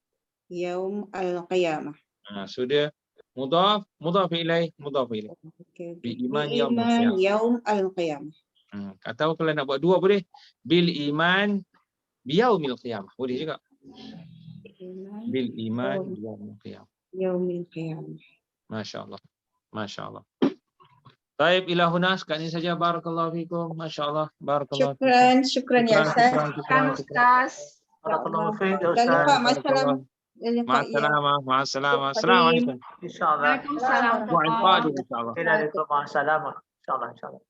Yaum al-qiyamah. Sudah mudhaf ilaih. Bi iman yaum al-qiyamah. Atau kalau nak buat dua boleh, bil iman biyaumil qiyamah. Boleh juga. Bil iman biyaumil qiyamah. Yaumil qiyamah. Masya-Allah. Masya-Allah. Baik, ila huna sekarang ini saja. Barakallahu fikum. Masya-Allah. Barakallahu. Syukran ya Ustaz. Ustaz. Barakallahu fiik ya Jangan lupa Ustaz. Ma'assalamah. Assalamualaikum. Insyaallah. Waalaikumsalam. Wa'alaikumsalam. Insyaallah. Ila liqa ma'assalamah. Insyaallah.